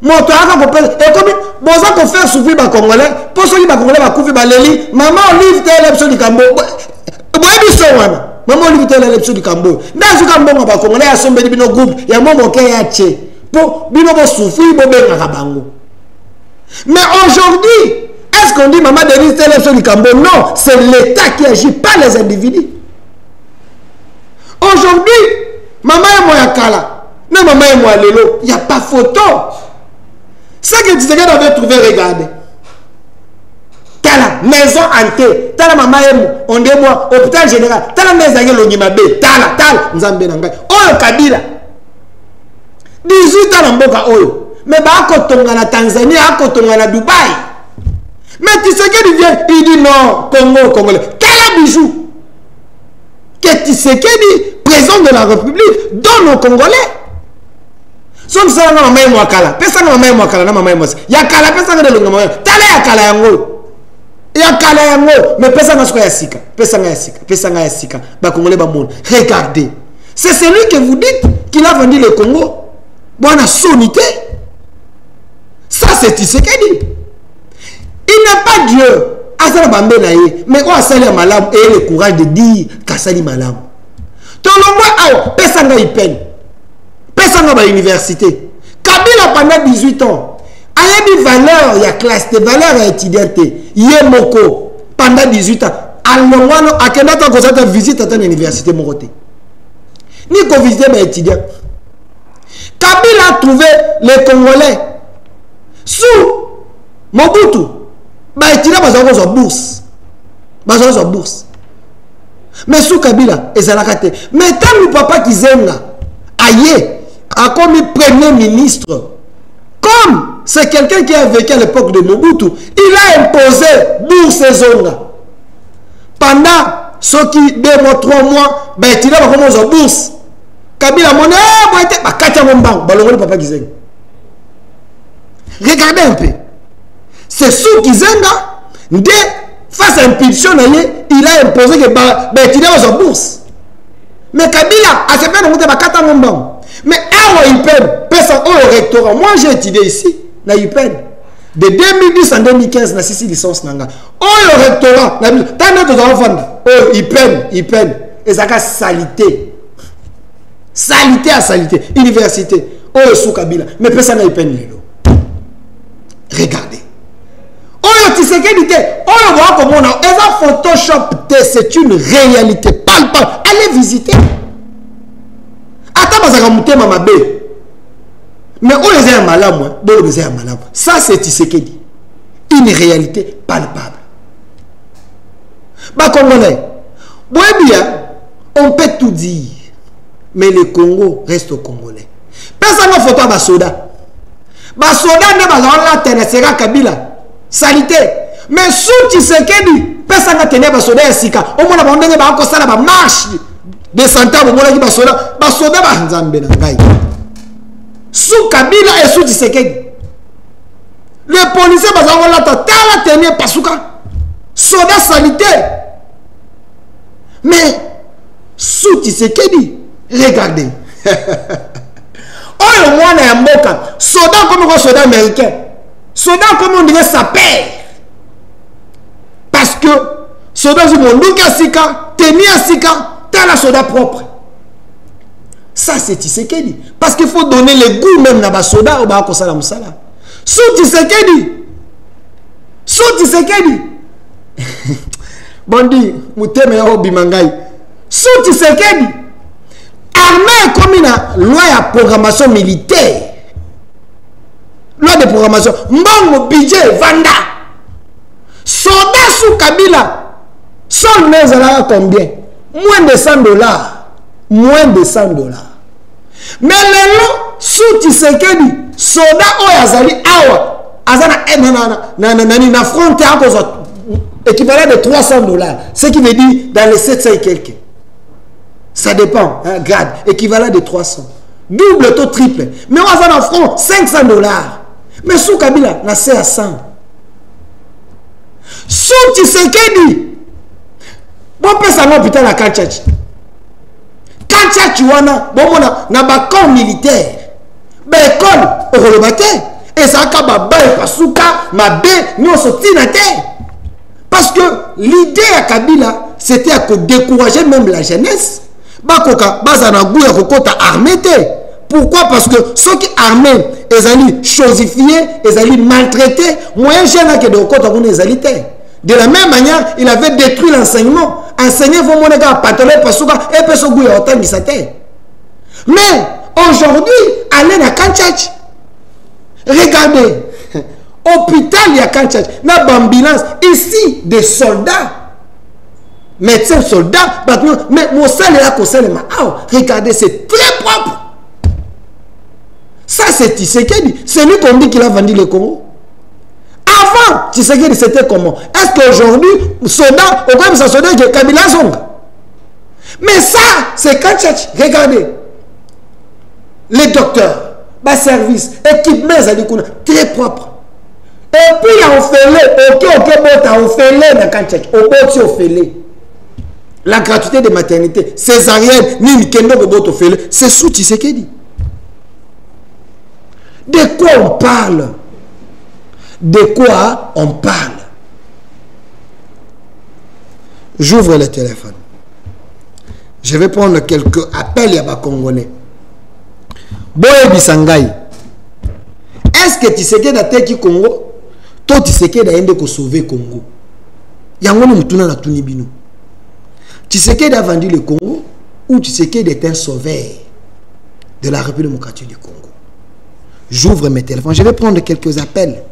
S1: Moto aka kopela et comme boza ko faire souffrir ba congolais pour ceux qui ba congolais ba koufi ba leli maman Olive tele episode du Cambo boyebi so wana maman Olive tele episode du Cambo ndazu ka mbongo ba congolais asombe bino groupe ya momo ke ya che pour bino bo souffrir bo benga bango. Mais aujourd'hui, est-ce qu'on dit maman Denise tele episode du Cambo? Non, c'est l'État qui agit, pas les individus. Aujourd'hui, maman et moi yakala, non maman et moi lelo, il n'y a pas photo. Ce que Tshisekedi avait trouvé, regardez. Tala, maison hantée. Tala maman on dit moi, hôpital général. Tala maison l'Onyimabe. Tala, Nzambe Nangay. Oyo Kabila. 18 ans en Mboka Oyo. Mais bah, à na Tanzanie, à na Dubaï. Mais Tshisekedi vient, il dit non, Congo, Congolais. Quel bijou. Que Tshisekedi, président de la République, donne aux Congolais. Son ça na mama mo akala. Pesa na mama mo akala na mama mo. Ya kala pesa na de mama. Tala ya kala yango. Ya kala yango. Mais pesa na siko ya sika. Pesa na ya sika. Pesa na ya sika. Ba Congolais ba monde. Regardez. C'est celui que vous dites qu'il a vendu le Congo. Bon, sonité. Ça, c'est Tshisekedi. Il n'est pas Dieu. Mais on a salé malam et le courage de dire qu'Assali malam. Tout le monde a personne n'a peine. Personne n'a l'université. Kabila pendant 18 ans. Il y a des valeurs, il y a classe, des valeurs étudiantes. Il y a Moko pendant 18 ans. Alors, à quel temps que vous visite à l'université Moroté? Ni qu'on visite mes étudiants. Kabila a trouvé les Congolais sous Mobutu. Bah, étudiants ont bourse. Bourse. Mais sous Kabila, ils ont raté. Mais tant le papa qui zenga, aïe, a commis premier ministre. Comme c'est quelqu'un qui a vécu à l'époque de Mobutu, il a imposé bourse et zonga. Pendant ceux qui 2 mois, 3 mois, bah, étudiants ont bourse. Kabila mon papa Kizenga. Regardez un peu. C'est sous Kizenga, face à impulsion, il a imposé que il a bourse. Mais Kabila a fait un peu mais il paie au rectorat. Moi j'ai étudié ici, na UPEN. De 2010 en 2015, na 6 licences nanga. Au rectorat, tant d'autres enfants, il peine. Et ça a salité. Salité à salité. Université. Oh, sous Kabila. Mais personne n'a peine. Regardez. Oh, tu sais qu'elle dit. Oh, voilà comment on a. Et Photoshop, c'est une réalité palpable. Allez visiter. Attends, ça va monter ma bé. Mais où les un malade, moi. Ça, c'est Tshisekedi. Une réalité palpable. Bah, Congolais. Bon, bien, on peut tout dire. Mais le Congo reste au Congolais. Personne n'a photo à soda. Soda n'est pas là, c'est Kabila. Salité. Mais sous Tshisekedi, personne n'a tenu à soda et Sika. Au moins, on a une marche de centaines de soda. Soda va Nzambe Nangai. Sous Kabila et sous Tshisekedi. Les policiers vont là, tenu à Pasuka. Soda salité. Mais sous Tshisekedi. Regardez. Oh, le moins est un moka. Soda comme un soldat américain. Soda comme on dirait sa père. Parce que soda du monde, Sika, Tenia Sika, t'as la soda propre. Ça, c'est Tshisekedi. Parce qu'il faut donner le goût même dans la soda ou dans la musala. Sous Tshisekedi. Bondi, Mouteme Yobi Mangai. Sous Tshisekedi. Armée comme une loi de programmation militaire. Loi de programmation. Mbongo budget Vanda. Soldats sous Kabila. Son mais à combien? Moins de $100. Moins de $100. Mais les lots sous Tshisekedi. Soldats au Yazali Awa. Azana na fronte à cause équivalent de $300. Ce qui veut dire dans les 700 et quelques. Ça dépend, hein, grade, équivalent de 300. Double, taux triple. Mais on a en front $500. Mais sous Kabila, on a 100. Sous Tshisekedi, bon, peut ça l'hôpital à Kanchach. Kanchach, tu vois, bon, on a un camp militaire. Ben, école, au relevate. Et ça a un bain, pasuka, ma bain, nous on sortit la terre. Parce que l'idée à Kabila, c'était à décourager même la jeunesse. Bakoka bazana gouya kokota armée. Pourquoi? Parce que ceux qui armés ils allaient chosifier, ils allaient maltraiter moyen jeune que de kokota qu'on les allaient. De la même manière, il avait détruit l'enseignement. Enseigner vos monnaies à patrouiller parce que et puis ce gouya autant d'isate. Mais aujourd'hui, allez à Kanchach. Regardez, hôpital il y a Kanchach, na ambulance ici des soldats. Médecins, soldats, mais mon salaire est là qu'on sait. Regardez, c'est très propre. Ça, c'est Tshisekedi. C'est lui qu'on dit qu'il a vendu le Congo. Avant, Tshisekedi, c'était comment? Est-ce qu'aujourd'hui, soldat, au moins, ça soldat de Kabila Zonga? Mais ça, c'est Kanchach. Regardez. Les docteurs, Bas service, équipement, très propre. Et puis, on fait ok, on fait la gratuité de maternité, césarienne, ni kendo c'est sous Tshisekedi. De quoi on parle? De quoi on parle? J'ouvre le téléphone. Je vais prendre quelques appels à ma Congolais. Boye Bisangai. Est-ce que Tshisekedi a teki Congo? Toi Tshisekedi a ende ko sauver Congo. Yango no mutuna na tunibino. Tshisekedi a vendu le Congo ou Tshisekedi est un sauveur de la République démocratique du Congo? J'ouvre mes téléphones. Je vais prendre quelques appels.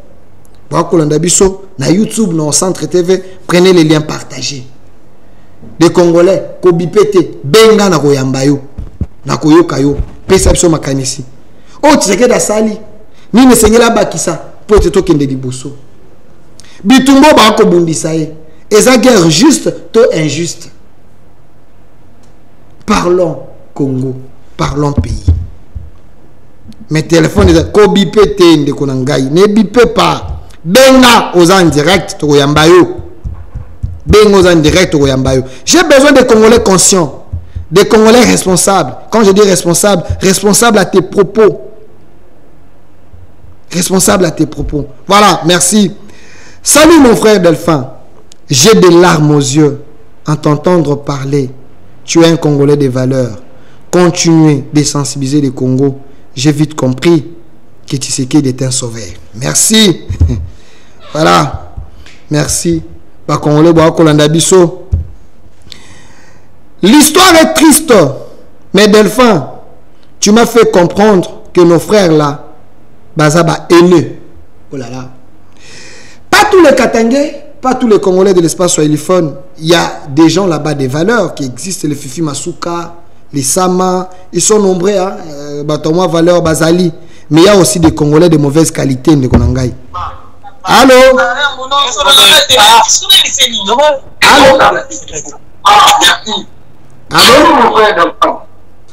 S1: Na YouTube, dans Centre TV, prenez les liens partagés. Des Congolais, Kobipete, Benga na Koyambayo, na Koyokayo, Pesa Biso Makanisi. Oh, Tshisekedi a sali. Ni ne sengela bakisa, pour te token de Liboso. Bitumbo ba ko bundisaye. Eza guerre juste, to injuste. Parlons Congo, parlons pays. Mes téléphones disent Kobipete de Konangai. Ne bipez pas. Benga aux en direct to Yambayo. Benga aux en direct to Yambayo. J'ai besoin de Congolais conscients, des Congolais responsables. Quand je dis responsable, responsable à tes propos. Responsable à tes propos. Voilà, merci. Salut mon frère Delphin. J'ai des larmes aux yeux en t'entendre parler. Tu es un Congolais de valeurs. Continuez de sensibiliser les Congos. J'ai vite compris que Tshisekedi est un sauveur. Merci. Voilà. Merci. L'histoire est triste. Mais Delphin, tu m'as fait comprendre que nos frères là, Bazaba haineux. Oh là là. Pas tous les Katangais, pas tous les Congolais de l'espace soiliphone. Il y a des gens là-bas, des valeurs qui existent. Les Fifi Masuka, les Sama, ils sont nombreux. Hein? Batoma valeur Bazali. Mais il y a aussi des Congolais de mauvaise qualité. Allô? Allô? Allô?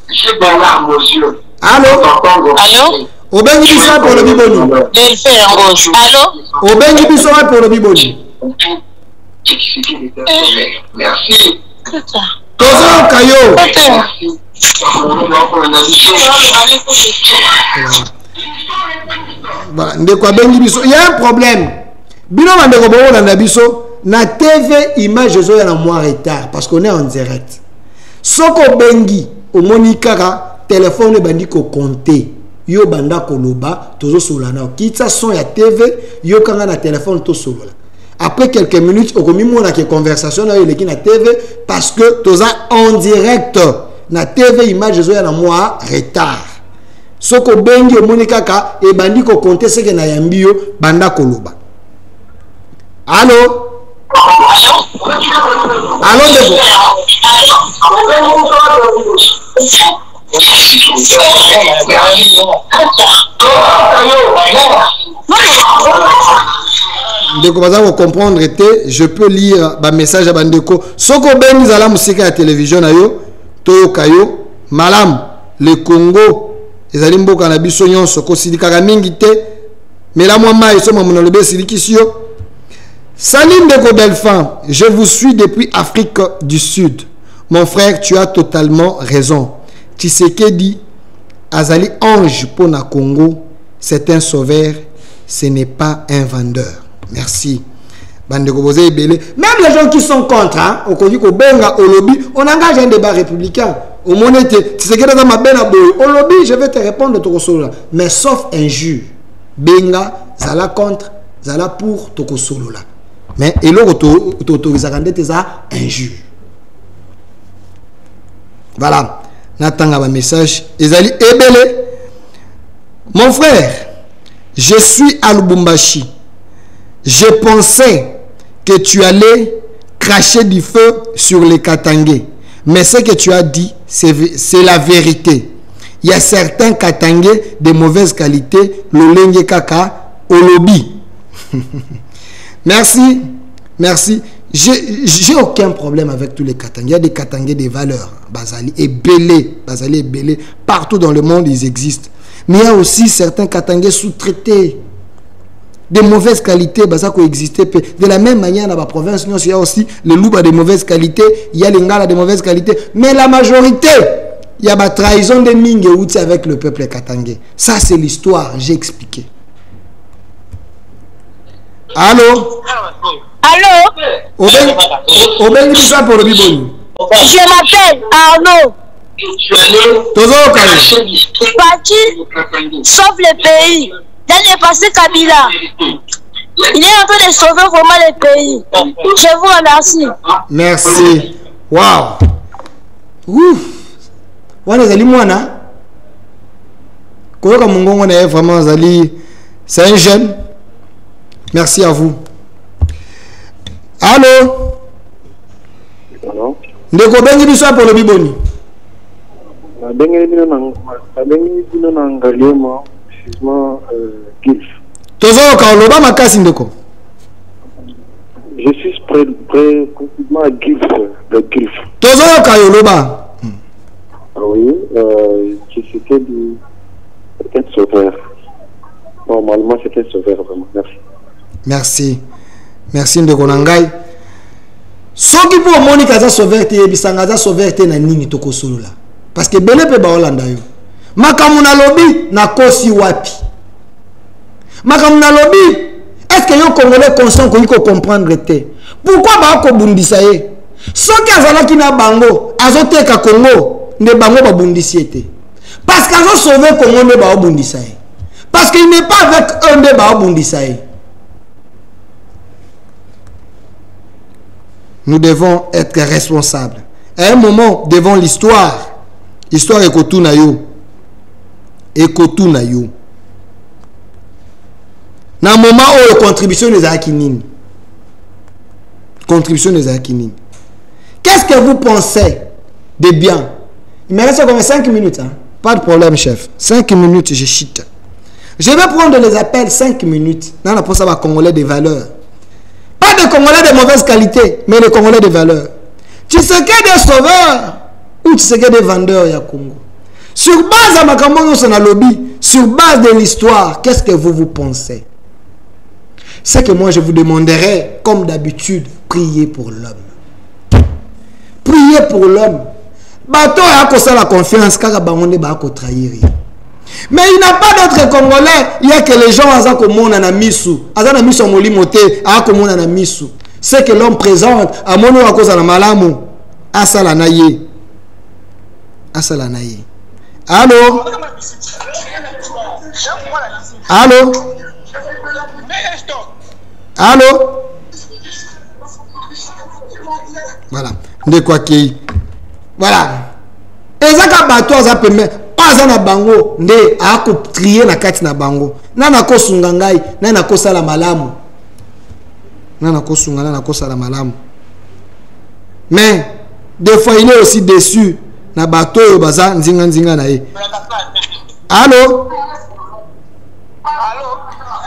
S1: J'ai des larmes aux yeux. Allô? Allô? Obengi biso pour le biboni. Allô? Obengi biso pour le biboni. Merci. Tozo Kayo. Il y a un problème. Bino bandeko bongo na biso na TV image zo ya na moi retard parce qu'on est en direct. Soko bengi o monikaka téléphone bandi ko compter. Yo banda koloba tozo solana kitsa son ya TV yo kanga na téléphone to solola. Après quelques minutes okomi mona ke conversation na yo leki na TV parce que toza en direct na TV image zo ya na moi retard. Soko bengi omonikaka e bandi ko compter ce que na yambi yo banda koloba. Allô? Allô Debo? Ndeko baza ko comprendre te, je peux lire ba message à bandeko. Soko bengi zala musika ya télévision na yo, toyo kayo, malam le Congo ezali mboka na biso nyonso ko sidikaka mingi te. Mela mwa mai so mwa lobe sidikisio. Salim de Delphin, je vous suis depuis Afrique du Sud. Mon frère, tu as totalement raison. Tshisekedi, Azali ange pour na Congo, c'est un sauveur, ce n'est pas un vendeur. Merci. Même les gens qui sont contre, hein, au Benga, au lobby, on engage un débat républicain. Au monété, Tshisekedi dans ma belle au lobby, je vais te répondre Tokosolo. Mais sauf injure. Benga, Zala contre, Zala pour Tokosolo là. Mais et l'autre autorisation injure. Voilà. N'attends pas message. Ezali Ebele. Mon frère, je suis à Lubumbashi. Je pensais que tu allais cracher du feu sur les Katangais. Mais ce que tu as dit, c'est la vérité. Il y a certains Katangais de mauvaise qualité, le Lenge Kaka, au lobby. Merci, merci. J'ai aucun problème avec tous les Katangais. Il y a des Katangais de valeurs. Bazali et Belé. Partout dans le monde, ils existent. Mais il y a aussi certains Katangais sous-traités. De mauvaise qualité, ça coexiste. De la même manière, dans la province, il y a aussi le loup de mauvaise qualité, il y a les ngala de mauvaise qualité. Mais la majorité, il y a la trahison de Mingue avec le peuple katangais. Ça, c'est l'histoire, j'ai expliqué. Allô?
S3: Allô?
S1: Je
S3: m'appelle Arnaud. Parti sauve le pays. Dans le passé Kabila, il est en train de sauver vraiment le pays. Je vous remercie.
S1: Merci. Waouh. Ouf. Wana zali mwana. Koyoka mongongo na vraiment zali. C'est un jeune. Merci à vous. Allô.
S4: Allô.
S1: Ndeko bengi biso pour le biboni.
S4: Bengi bino na ngaliema. Je suis prêt complètement à Gilf. Oui, je suis peut-être sauveur. Normalement, c'était sauveur vraiment. Merci.
S1: Merci. Merci Ndeko Nangai. Soki pour Monica za sauveur te bisanga za sauveur te na nini toko solo la. Parce que bele pe ba Holanda yo. Makamuna lobi na kosi wapi. Makamuna lobi, est-ce que yon Congolais conscient qu'on peut comprendre te? Pourquoi ba ko bundisa ye? Soki azala ki na bango, azote ka Congo, ne bango ba bundisi ete. Parce qu'azo sauver Congo ne ba bundisa ye. Parce qu'il n'est pas avec un de ba bundisa ye. Nous devons être responsables. À un moment, devant l'histoire, l'histoire est kotu na yo. Ekotu na yo. Na moment où contribution des akinines. Contribution des akinines. Qu'est-ce que vous pensez de bien? Il me reste comme 5 minutes. Hein? Pas de problème, chef. 5 minutes, je chute. Je vais prendre les appels 5 minutes. Dans la pense à Congolais de valeur. Pas de Congolais de mauvaise qualité, mais de Congolais de valeur. Tu sais qu'il y a des sauveurs ou tu sais qu'il y a des vendeurs à Congo. Sur base de Makambo son lobby, sur base de l'histoire, qu'est-ce que vous pensez? C'est que moi je vous demanderai, comme d'habitude, priez pour l'homme. Priez pour l'homme. Bato a la confiance car Bangonde ba ko trahir. Mais il n'a pas d'autres Congolais, il y a que les gens aza ko mona na misu, aza na misu molimote, a ko mona na misu. C'est que l'homme présente à mono a cause na malamu, asala na ye. Asala na ye. Allô? Allô? Allô? Voilà. De quoi qui? Voilà. Ezaka bato aza peme pas na bango nde a ko trier na kati na bango. Nana ko sunga ngai, nana ko sala malamu. Nana ko sunga, nana ko sala malamu. Mais des fois il est aussi déçu. Na bato yo baza nzinga nzinga na ye. Allô?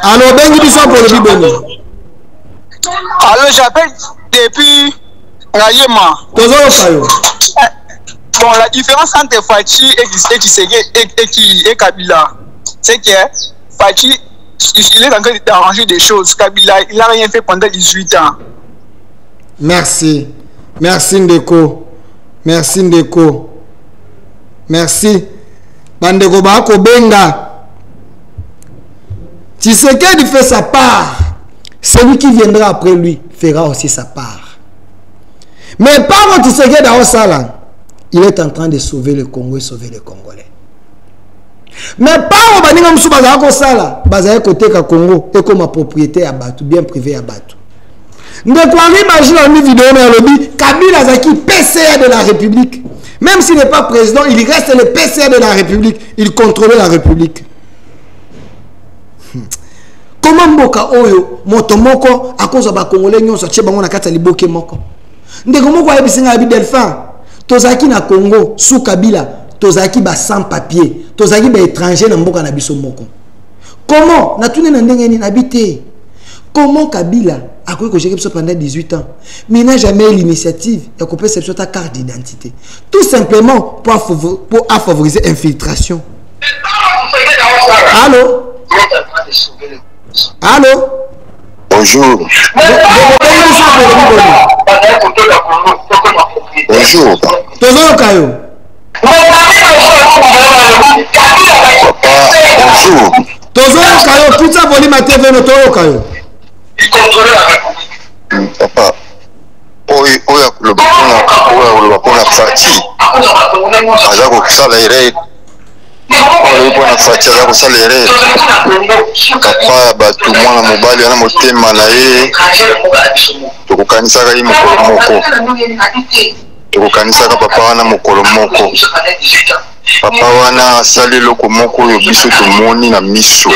S1: Allô, bengi biso pour le biboni.
S5: Allô, j'appelle depuis Rayema. Bon, la différence entre Fachi et Tshisekedi et Kabila, c'est que Fachi, il est en train d'arranger des choses. Kabila, il n'a rien fait pendant 18 ans.
S1: Merci. Merci Ndeko. Merci Ndeko. Merci. Bandeko Bako Benga. Tshisekedi fait sa part. Celui qui viendra après lui fera aussi sa part. Mais par contre, Tshisekedi dans Osala, il est en train de sauver le Congo et sauver les Congolais. Mais par contre, Baninga Msuba Osala, Bazaye côté ka Congo et comme propriété à Batu, bien privé à Batu. Ndeko imagine en une vidéo dans le lobby, Kabila Zaki PCA de la République. Même s'il n'est pas président, il reste le PCA de la République. Il contrôle la République. Comment Mboka Oyo, Motomoko, à cause de la Congolais, nous sommes tous na kata liboke moko. Ndeko moko ya bisinga abi Delphin. Tozaki na Congo, sous Kabila, Tozaki ba sans papier, Tozaki ba étranger na mboka na biso moko. Comment na tune na ndenge ni habité? Comment Kabila a cru que j'ai pendant 18 ans, mais il n'a jamais eu l'initiative de couper cette carte d'identité. Tout simplement pour favoriser l'infiltration. Allô? Allô?
S6: Bonjour. Bonjour.
S1: Bonjour, Kayo.
S6: Bonjour.
S1: Bonjour, Kayo. Tout ça, volume à TV, notre Kayo.
S6: Papa. Oya kulobakona fati. Aza kusala ere. Oya fati aza kusala ere. Papa batu mwana mobali ana motema na ye. Tokukanisaka ye mokolo moko. Tokukanisaka papa wana mokolo moko. Papa wana asali loko moko oyo biso tomoni na miso.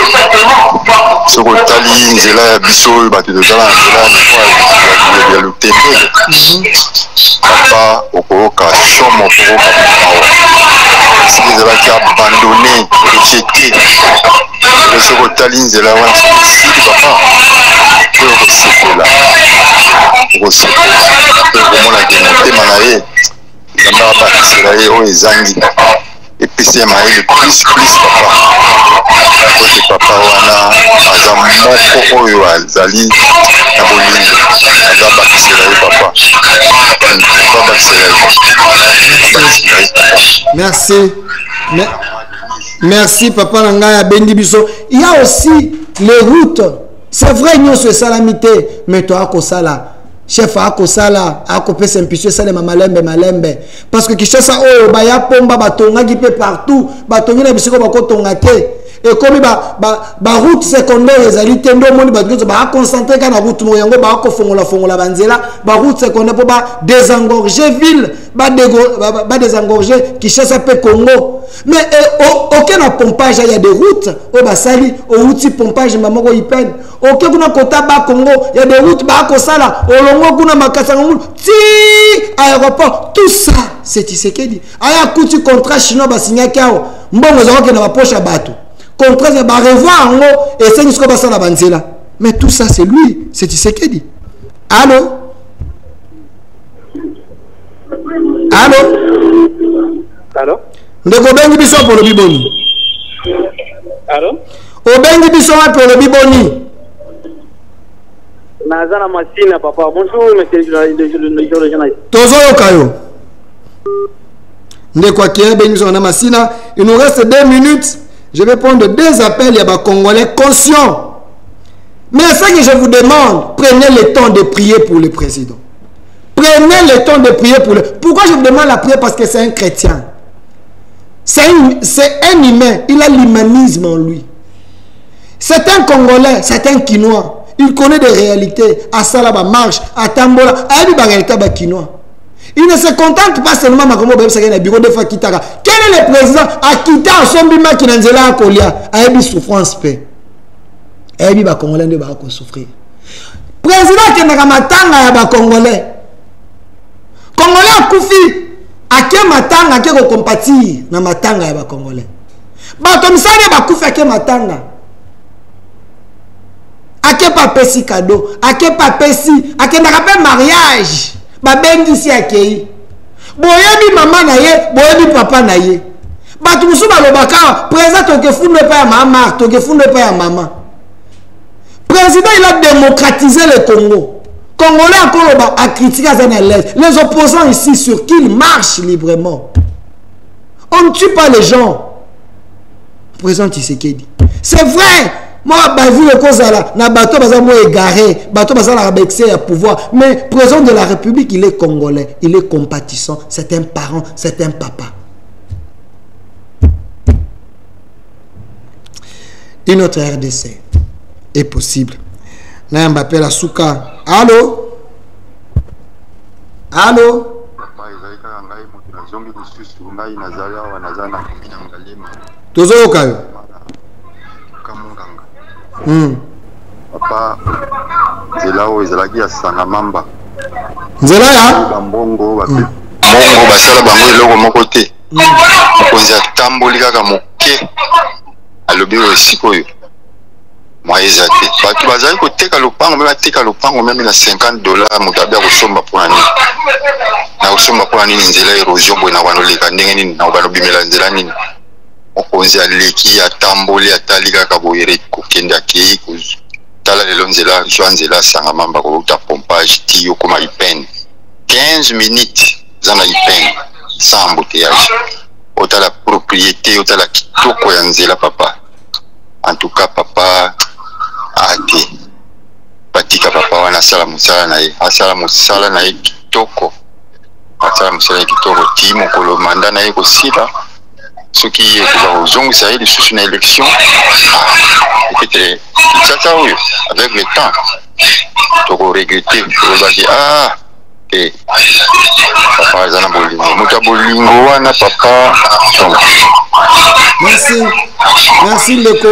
S6: Soko tali nzela ya biso oyo bato tozala na nzela ya lutembele. Papa okoyoka somo okoyoka mawa. Siki ezalaki abandonné, rejeté. Soko tali nzela wana sili papa. Oyo kosepela. Okosepela. Oyo komona ke motema na ye. Nzamba bakisela ye oyo ezangi. Epesi ya mayele plus papa. Kote papa wana aza moko oyo azali na bolingo. Aza bakisela ye papa.
S1: Merci. Merci papa Nangaya Bendi Biso. Il y a aussi les routes. C'est vrai, nous sommes salamité, mais toi, Akosala. Chef Akosala, Akopé Saint-Picheux, ça les malembe. Parce que Kishasa, oh, Baya Pomba, Batonga qui peut partout, Batonga, les bisous, Bakotonga. Et comme la route secondaire, les alliés, monde va concentrer quand la route moyango, fongola banzela, la route secondaire pour désengorger ville, désengorger Kishasa pe Congo. Mais aucun pompage, il y a des routes, au Basali, au outil pompage, maman Ipen. Aucun kota ba Congo, il y a des routes, Bakosala, au Longo kuna Makasango, aéroport, tout ça, c'est Tshisekedi. Aya kuti contrat chinois basigna kao, mbongo zako ke na poche à bateau. Contrat va revoir en haut et c'est jusqu'au bassin la banzela. Mais tout ça c'est lui, c'est Tshisekedi. Allô? Allô?
S4: Allô?
S1: Ndeko bengi biso pour le biboni.
S4: Allô?
S1: Obengi biso pour le biboni.
S4: Nazana Massina, papa. Bonjour, monsieur le journaliste.
S1: Tozo Kayo. Ndeko Akie bengi biso na Massina. Il nous reste 2 minutes. Je vais prendre 2 appels. Il y a des Congolais conscients. Mais ça que je vous demande, prenez le temps de prier pour le président. Prenez le temps de prier pour le... Pourquoi je vous demande la prière? Parce que c'est un chrétien. C'est un humain. Il a l'humanisme en lui. C'est un Congolais, c'est un Quinois. Il connaît des réalités. À Salaba marche, à Tambola, à Réalité Quinois. Il ne se contente pas seulement de bureau de Fakitara. Quel est le président à quitter en Sombima qui n'a pas Kolia a eu souffrance paix. A eu Congolais de souffrir. Président qui n'a pas matanga ya Congolais. Congolais a koufi. A quel matanga qui est compatir na matanga ya Congolais. Batomsane ba koufi a quel matanga. A quel papesi cadeau. A quel papesi. A quel mariage. Babengi si akei. Boyebi maman na ye, boyebi papa na ye. Batu musu balobaka, président tokefunde pa ya mama, tokefunde pa ya maman. Président il a démocratisé le Congo. Congolais encore a critiqué les opposants ici sur qu'ils marchent librement. On ne tue pas les gens. Président Tshisekedi. C'est vrai. Moi, vu le cause là, na bateau baza mo égaré, bateau baza la rabexé à pouvoir, mais président de la République, il est congolais, il est compatissant, c'est un parent, c'est un papa. Une autre RDC est possible. Là, on m'appelle à Souka. Allô? Allô? Tozo Kayo.
S6: Papa, nzela oyo ezalaki ya sanga mamba.
S1: Nzela ya?
S6: Bambongo basala bango eloko moko te. Mokonzi atamboli kaka moke. Alobi oyo esika oyo. Mwa eza te. Bato bazali koteka lopango, meme ateka lopango meme na $50 moto abi akosomba mpona nini. Na kosomba mpona nini nzela erosion boye na banoleka ndenge nini na banobimela nzela nini. mokonzi aleki atamboli atali kaka boyere kokende akei tala lelo nzela zwa nzela sanga mamba koluta pompage ti yokoma ipene 15 minutes zana ipene sans embouteillage otala propriété otala kitoko ya nzela papa. En tout cas papa ate batika papa wana sala musala na ye asala musala na ye kitoko asala musala na ye kitoko ti mokolo manda na ye kosila soki ekuba kozongisa ye lisusu na élection peut-être tata oyo avec le temps tokoregrete tolobaki papa aza na bolingo moto ya bolingo wana papa.
S1: Merci Leko.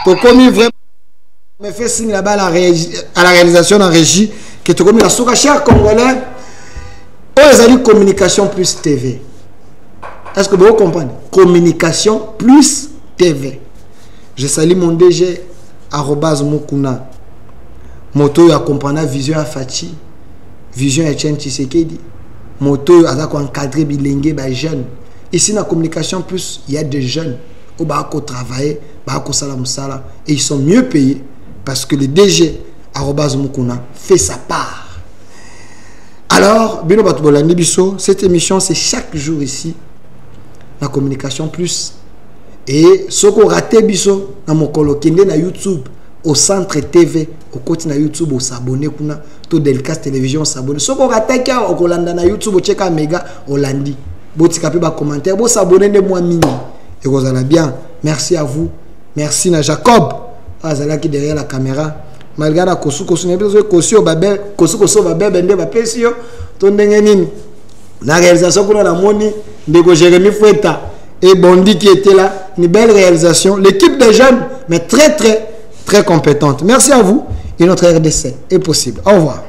S1: Tokomi vraiment me fait signe là-bas à la réalisation en régie que Tokomi la souka cher congolais. Oh, ils ont dit communication plus TV. Est-ce que vous comprenez? Communication plus TV. Je salue mon DG @mokuna. Moto ya comprendre vision à Fachi. Vision à Chen Tshisekedi. Moto à encadrer bilingue ba jeune. Ici dans la communication plus, il y a des jeunes qui ont travaillé, et ils sont mieux payés parce que le DG @mokuna fait sa part. Alors, cette émission c'est chaque jour ici la communication plus. Et ce qu'on raté biso na mokolo kende na YouTube au centre TV au côté na YouTube au s'abonner kuna to Delcast télévision s'abonner. Ce qu'on raté ka au Kolanda na YouTube au cheka mega Holandi. Botika pe ba commentaire, bo s'abonner de moi mini. Et vous allez bien. Merci à vous. Merci na Jacob. Azala qui derrière la caméra. Malgré la kosu ne besoin kosu babel, kosu babel bende ba pesio to ndenge nini. La réalisation qu'on a la moni de Jérémy Fouetta et Bondi qui était là, une belle réalisation. L'équipe des jeunes, mais très compétente. Merci à vous et notre RDC est possible. Au revoir.